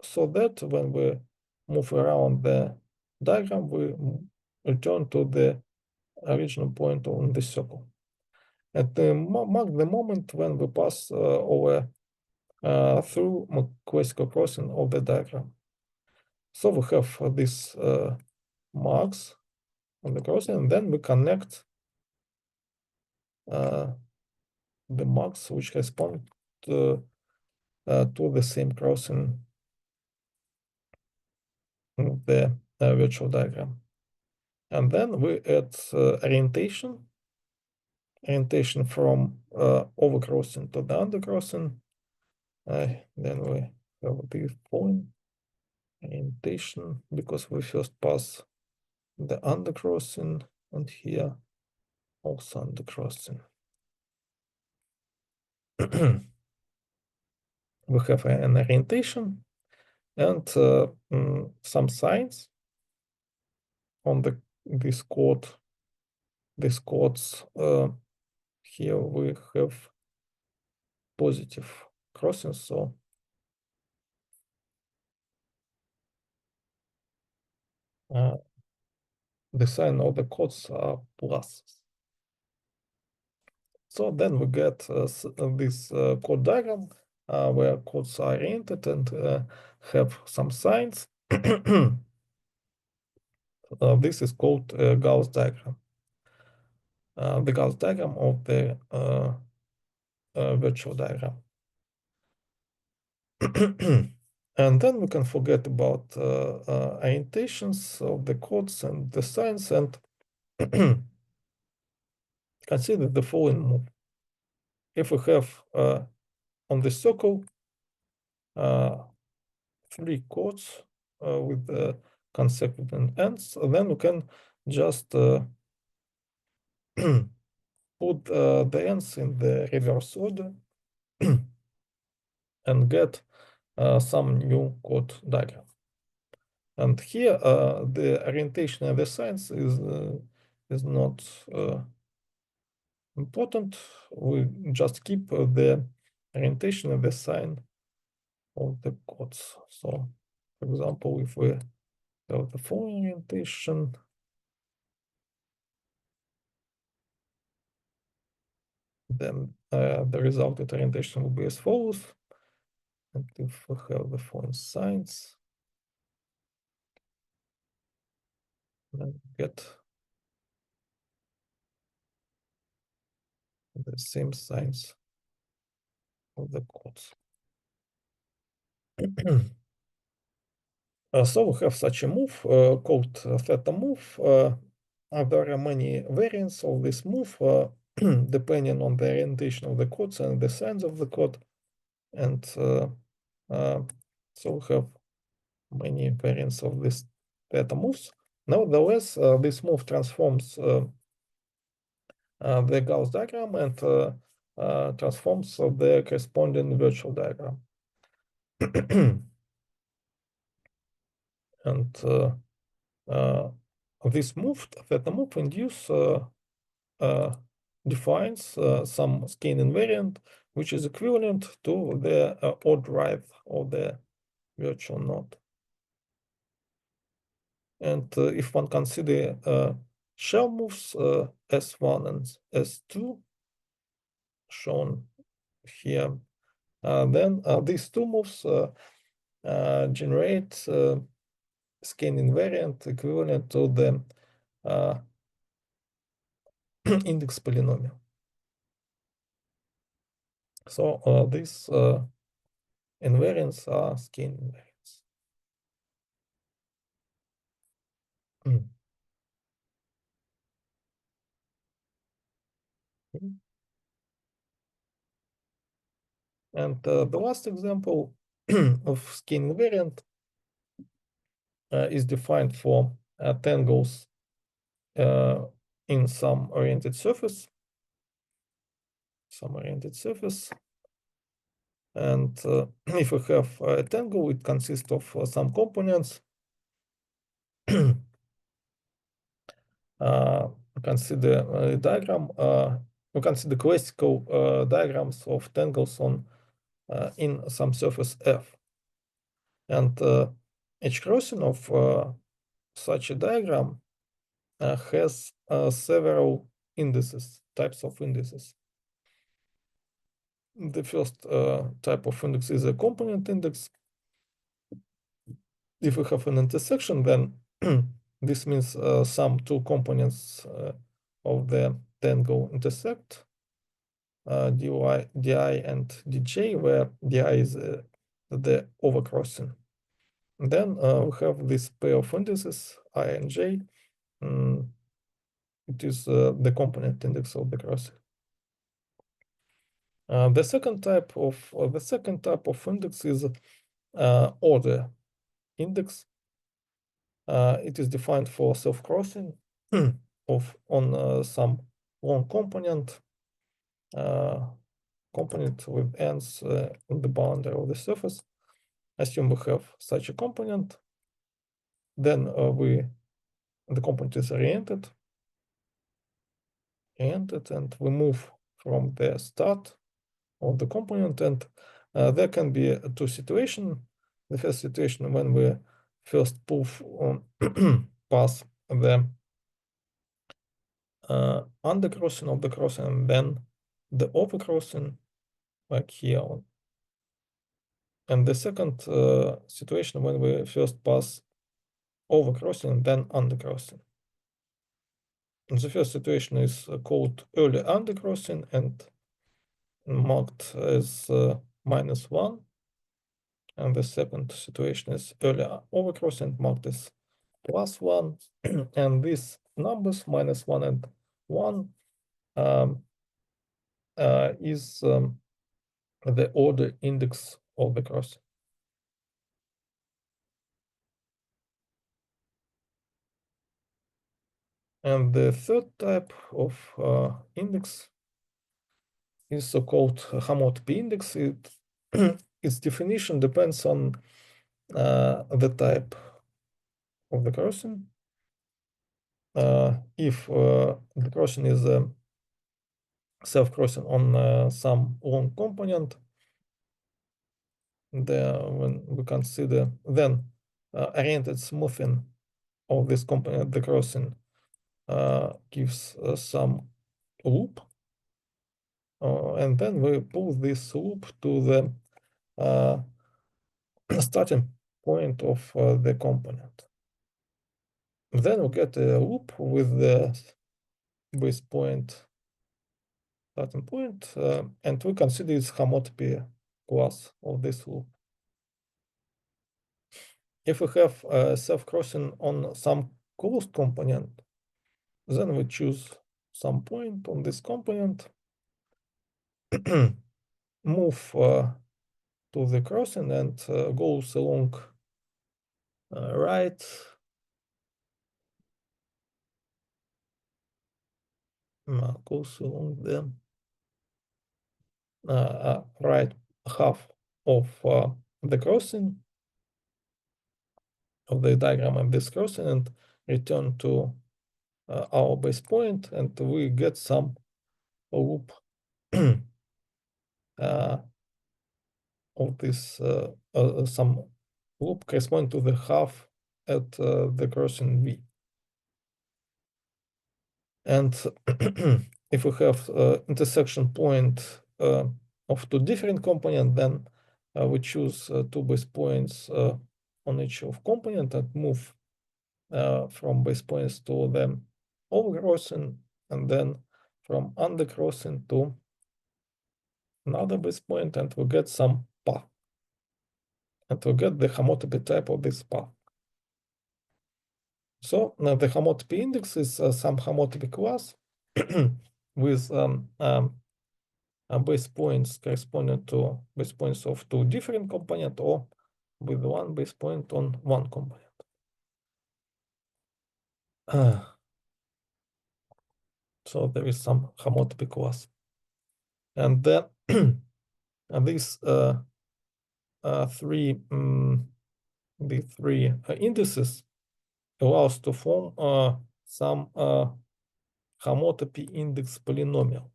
so that when we move around the diagram, we return to the original point on the circle. and mark the moment when we pass over through classical crossing of the diagram. So we have these marks on the crossing, and then we connect the marks which correspond to the same crossing of the virtual diagram. And then we add orientation from overcrossing to the undercrossing. Then we have the point orientation, because we first pass the undercrossing, and here also undercrossing. We have an orientation and some signs on this code. These codes here we have positive crossing, so the sign of the codes are pluses. So then we get this code diagram where codes are oriented and have some signs. This is called Gauss diagram. The Gauss diagram of the virtual diagram. And then we can forget about orientations of the codes and the signs, and consider the following move. If we have on the circle 3 codes with the consecutive ends, then we can just put the ends in the reverse order and get some new code diagram. And here the orientation of the signs is not important. We just keep the orientation of the sign of the codes. So, for example, if we have the following orientation, then the resulted orientation will be as follows. And if we have the following signs, then get the same signs of the codes. So we have such a move called theta move. There are many variants of this move depending on the orientation of the codes and the signs of the code. And so we have many variants of this theta moves. Nevertheless, this move transforms the Gauss diagram and transforms the corresponding virtual diagram. And this move, theta move, defines some skein invariant, which is equivalent to the odd right of the virtual node. And if one consider shell moves S1 and S2 shown here, then these two moves generate skein invariant equivalent to the index polynomial. So these invariants are skein invariants. And the last example of skein invariant is defined for tangles in some oriented surface. And if we have a tangle, it consists of some components. Consider a diagram. We consider classical diagrams of tangles on in some surface F. And each crossing of such a diagram has several indices, types of indices. the first type of index is a component index. If we have an intersection, then this means some two components of the tangle intersect, di and dj, where di is the overcrossing. Then we have this pair of indices, I and j. It is the component index of the crossing. The second type of index is order index. It is defined for self-crossing on some long component with ends in the boundary of the surface. Assume we have such a component. Then the component is oriented, and we move from the start of the component, and there can be two situations. The first situation when we first pass the undercrossing of the crossing, and then the overcrossing, like here on. And the second situation when we first pass overcrossing and then undercrossing. And the first situation is called early undercrossing and marked as -1. And the second situation is early overcrossing marked as +1. And these numbers, -1 and 1, is the order index of the crossing. And the third type of index is so-called homotopy index. Its definition depends on the type of the crossing. If the crossing is a self-crossing on some long component, when we consider then oriented smoothing of this component, the crossing gives some loop, and then we pull this loop to the starting point of the component. Then we get a loop with the base point starting point, and we consider its homotopy class of this loop. If we have self-crossing on some closed component, then we choose some point on this component, move to the crossing, and goes along right goes along the right half of the crossing of the diagram of this crossing, and return to our base point, and we get some loop of this some loop corresponding to the half at the crossing V. And if we have intersection point of two different components, then we choose two base points on each of component and move from base points to the overcrossing, and then from undercrossing to another base point, and we get some path. And we get the homotopy type of this path. So the homotopy index is some homotopy class with base points corresponding to base points of two different components, or with one base point on one component. So there is some homotopy class. And then these three indices allow us to form some homotopy index polynomial.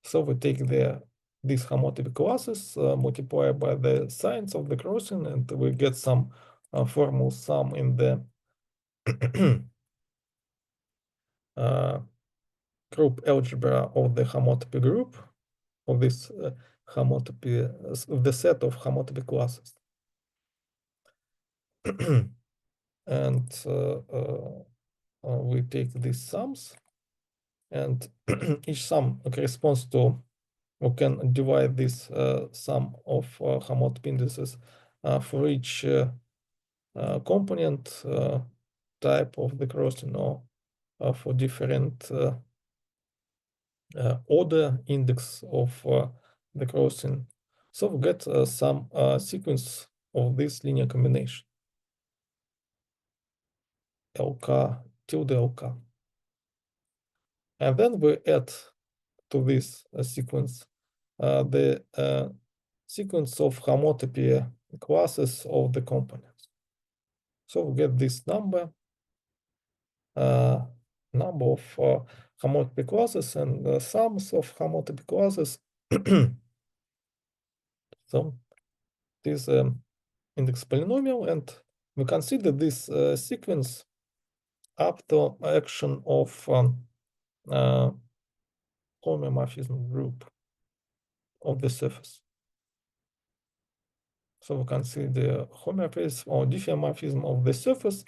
So we take these homotopy classes, multiply by the signs of the crossing, and we get some formal sum in the group algebra of the homotopy group. of this homotopy, the set of homotopy classes. And we take these sums, and each sum corresponds to, we can divide this sum of homotopy indices for each component type of the crossing, or for different order index of the crossing. So we get some sequence of this linear combination, LK tilde LK. And then we add to this sequence the sequence of homotopy classes of the components. So we get this number of homotopy classes and the sums of homotopy classes. So this index polynomial, and we consider this sequence up to action of homeomorphism group of the surface. So we consider homeomorphism or diffeomorphism of the surface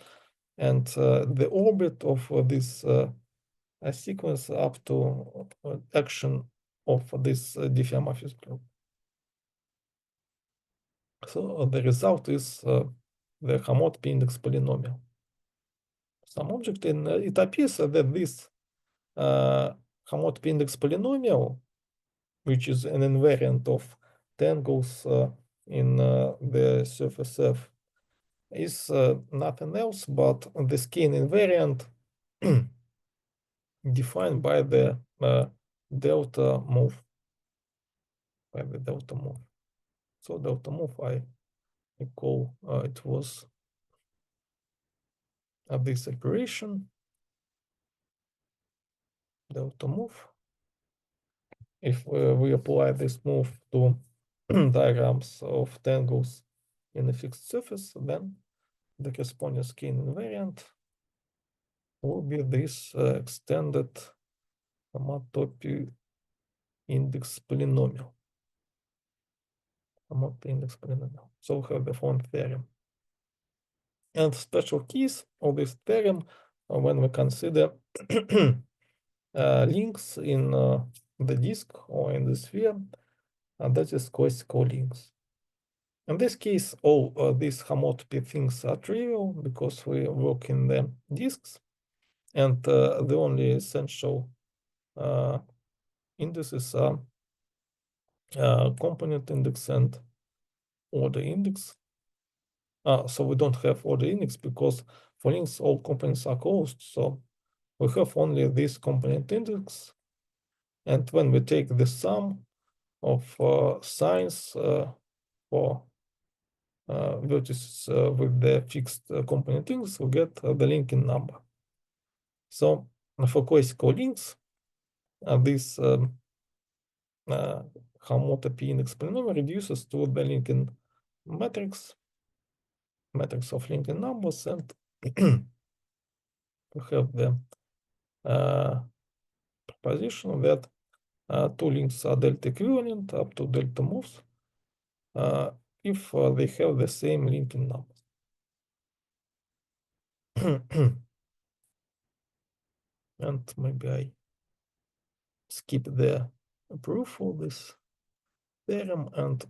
and the orbit of this sequence up to action of this diffeomorphism group. So the result is the homotopy index polynomial. Some object, and it appears that this homotopy index polynomial, which is an invariant of tangles in the surface F, is nothing else but the skein invariant defined by the delta move. So delta move, I recall it was this operation, delta move. If we apply this move to diagrams of tangles in a fixed surface, then the corresponding skein invariant will be this extended homotopy index polynomial. So we have the following theorem. And special case of this theorem when we consider links in the disk or in the sphere, and that is classical links. In this case, all these homotopy things are trivial because we work in the disks, and the only essential indices are component index and order index. So we don't have order index because for links all components are closed, so we have only this component index. And when we take the sum of signs for vertices with the fixed component index, we get the linking number. So for classical links, this homotopy index polynomial reduces to the linking matrix of linking numbers, and we have the proposition that two links are delta equivalent up to delta moves if they have the same linking numbers. And maybe I skip the proof of this theorem and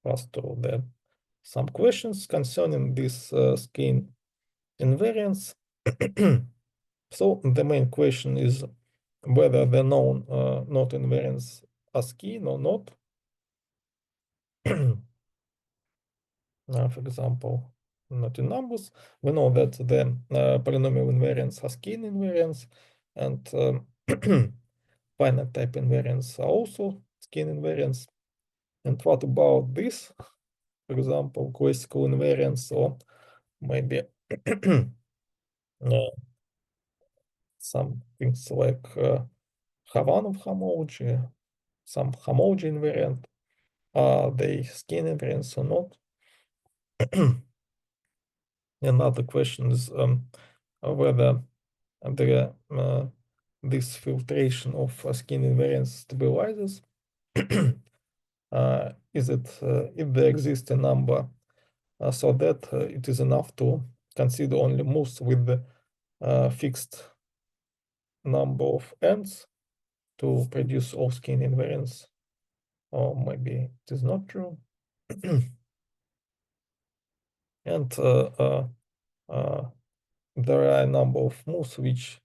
pass to some questions concerning this skein invariance. So the main question is whether the known knot invariants are skein or not. For example, not in numbers. We know that the polynomial invariants are skein invariants, and finite type invariants are also skein invariants. And what about this? For example, classical invariants, or maybe some things like Havanov homology, some homology invariant. Are they skein invariants or not? Another question is whether the this filtration of skein invariance stabilizers. Is it if there exists a number so that it is enough to consider only moves with the fixed number of ends to produce all skein invariants, or maybe it is not true. And there are a number of moves which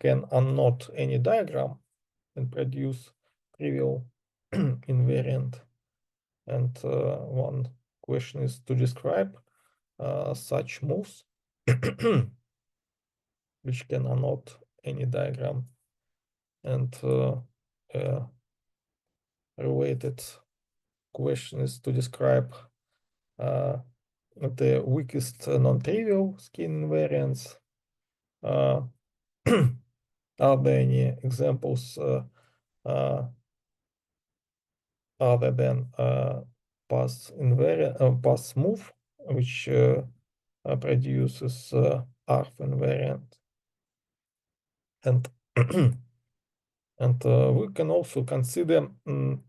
can unknot any diagram and produce trivial invariant. And one question is to describe such moves which can unknot any diagram. And related question is to describe the weakest non-trivial skein invariants. Are there any examples other than pass move, which produces ARF invariant? And and we can also consider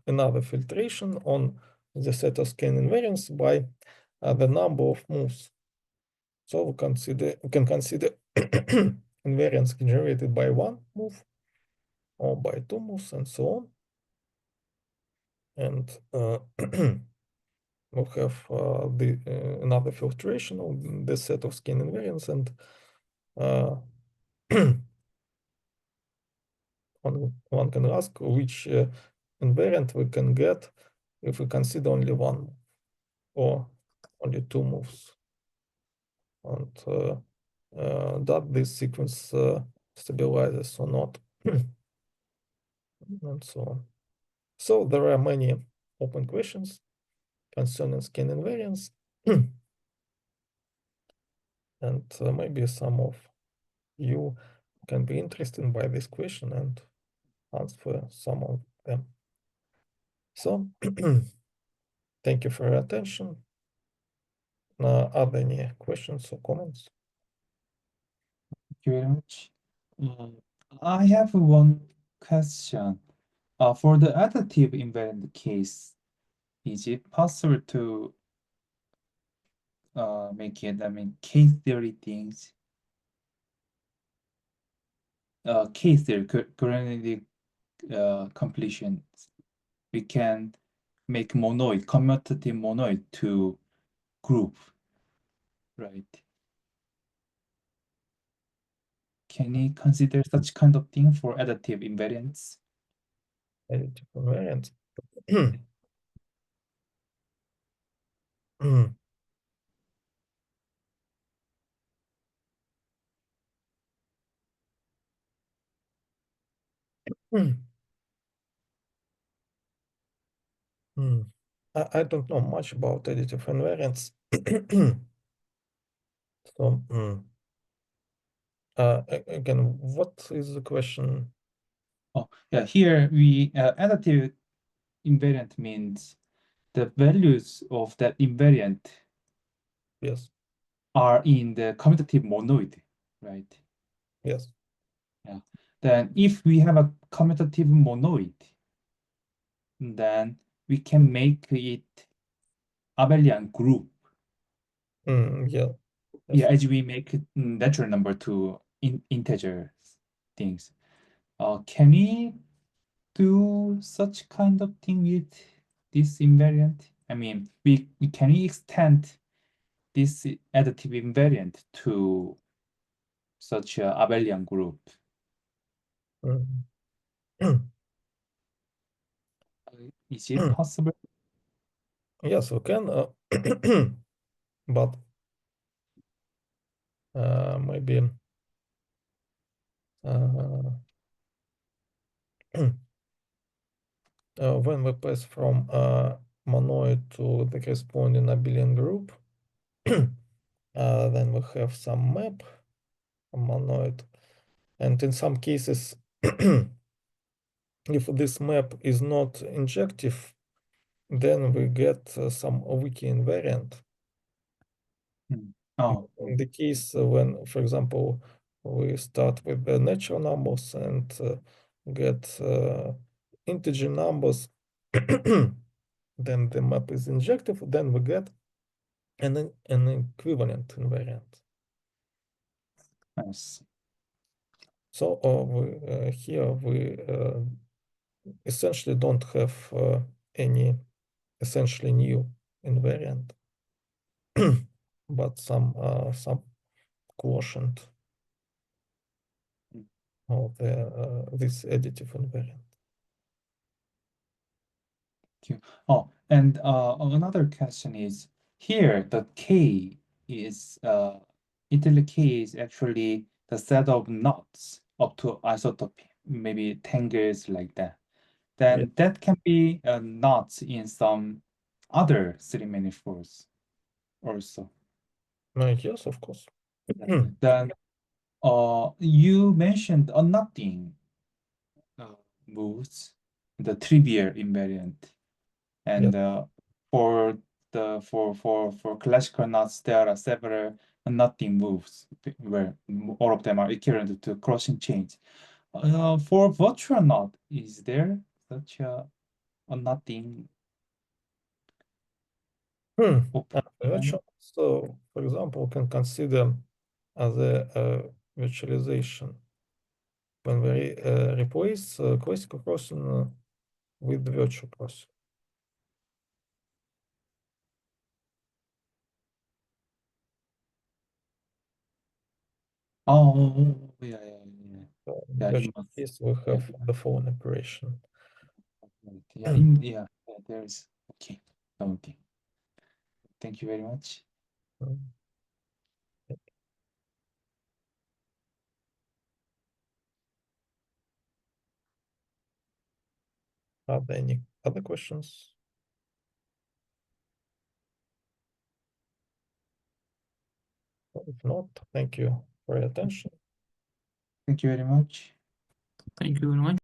another filtration on the set of skein invariants by the number of moves. So we can consider invariants generated by one move or by two moves and so on. And we'll have another filtration of the set of skein invariants, and one can ask which invariant we can get if we consider only one move or only two moves, and that this sequence stabilizes or not, and so on. So there are many open questions concerning skein invariance, and maybe some of you can be interested by this question and answer some of them. So thank you for your attention. Are there any questions or comments? Thank you very much. I have one question. For the additive invariant case, is it possible to make it, case theory things? Case theory, quadratic completions. We can make monoid, commutative monoid to group, right? Can you consider such kind of thing for additive invariants? Additive invariants. I don't know much about additive invariants. So again, what is the question? Oh, yeah, here we additive invariant means the values of that invariant Yes, are in the commutative monoid, right? yes. Yeah. Then if we have a commutative monoid, then we can make it abelian group. Yeah. Yeah, Yes. as we make natural number to integer things. Can we do such kind of thing with this invariant? I mean, we can we extend this additive invariant to such a abelian group? Is it possible? Yes, we can, but maybe when we pass from monoid to the corresponding abelian group, then we have some map monoid, and in some cases, if this map is not injective, then we get some wiki invariant. Oh, In the case when, for example, we start with the natural numbers and get integer numbers. Then the map is injective. Then we get an equivalent invariant. Nice. So here we essentially don't have any essentially new invariant, but some quotient of this additive invariant. Thank you. Oh, and another question is here the K is italic K is actually the set of knots up to isotopy, maybe tangles like that. Then Yeah. that can be knots in some other three manifolds also. Yes, of course. Then you mentioned a nothing moves the trivial invariant. And for classical knots, there are several nothing moves where all of them are equivalent to crossing chains. For virtual knot, is there such a nothing option? So, for example, we can consider as a virtualization when we replace classical crossing with the virtual crossing. Oh, yeah. In Yeah, virtual case, we have the phone operation. yeah, there's okay. Okay. Thank you very much. Are there any other questions? If not, thank you for your attention. Thank you very much. Thank you very much.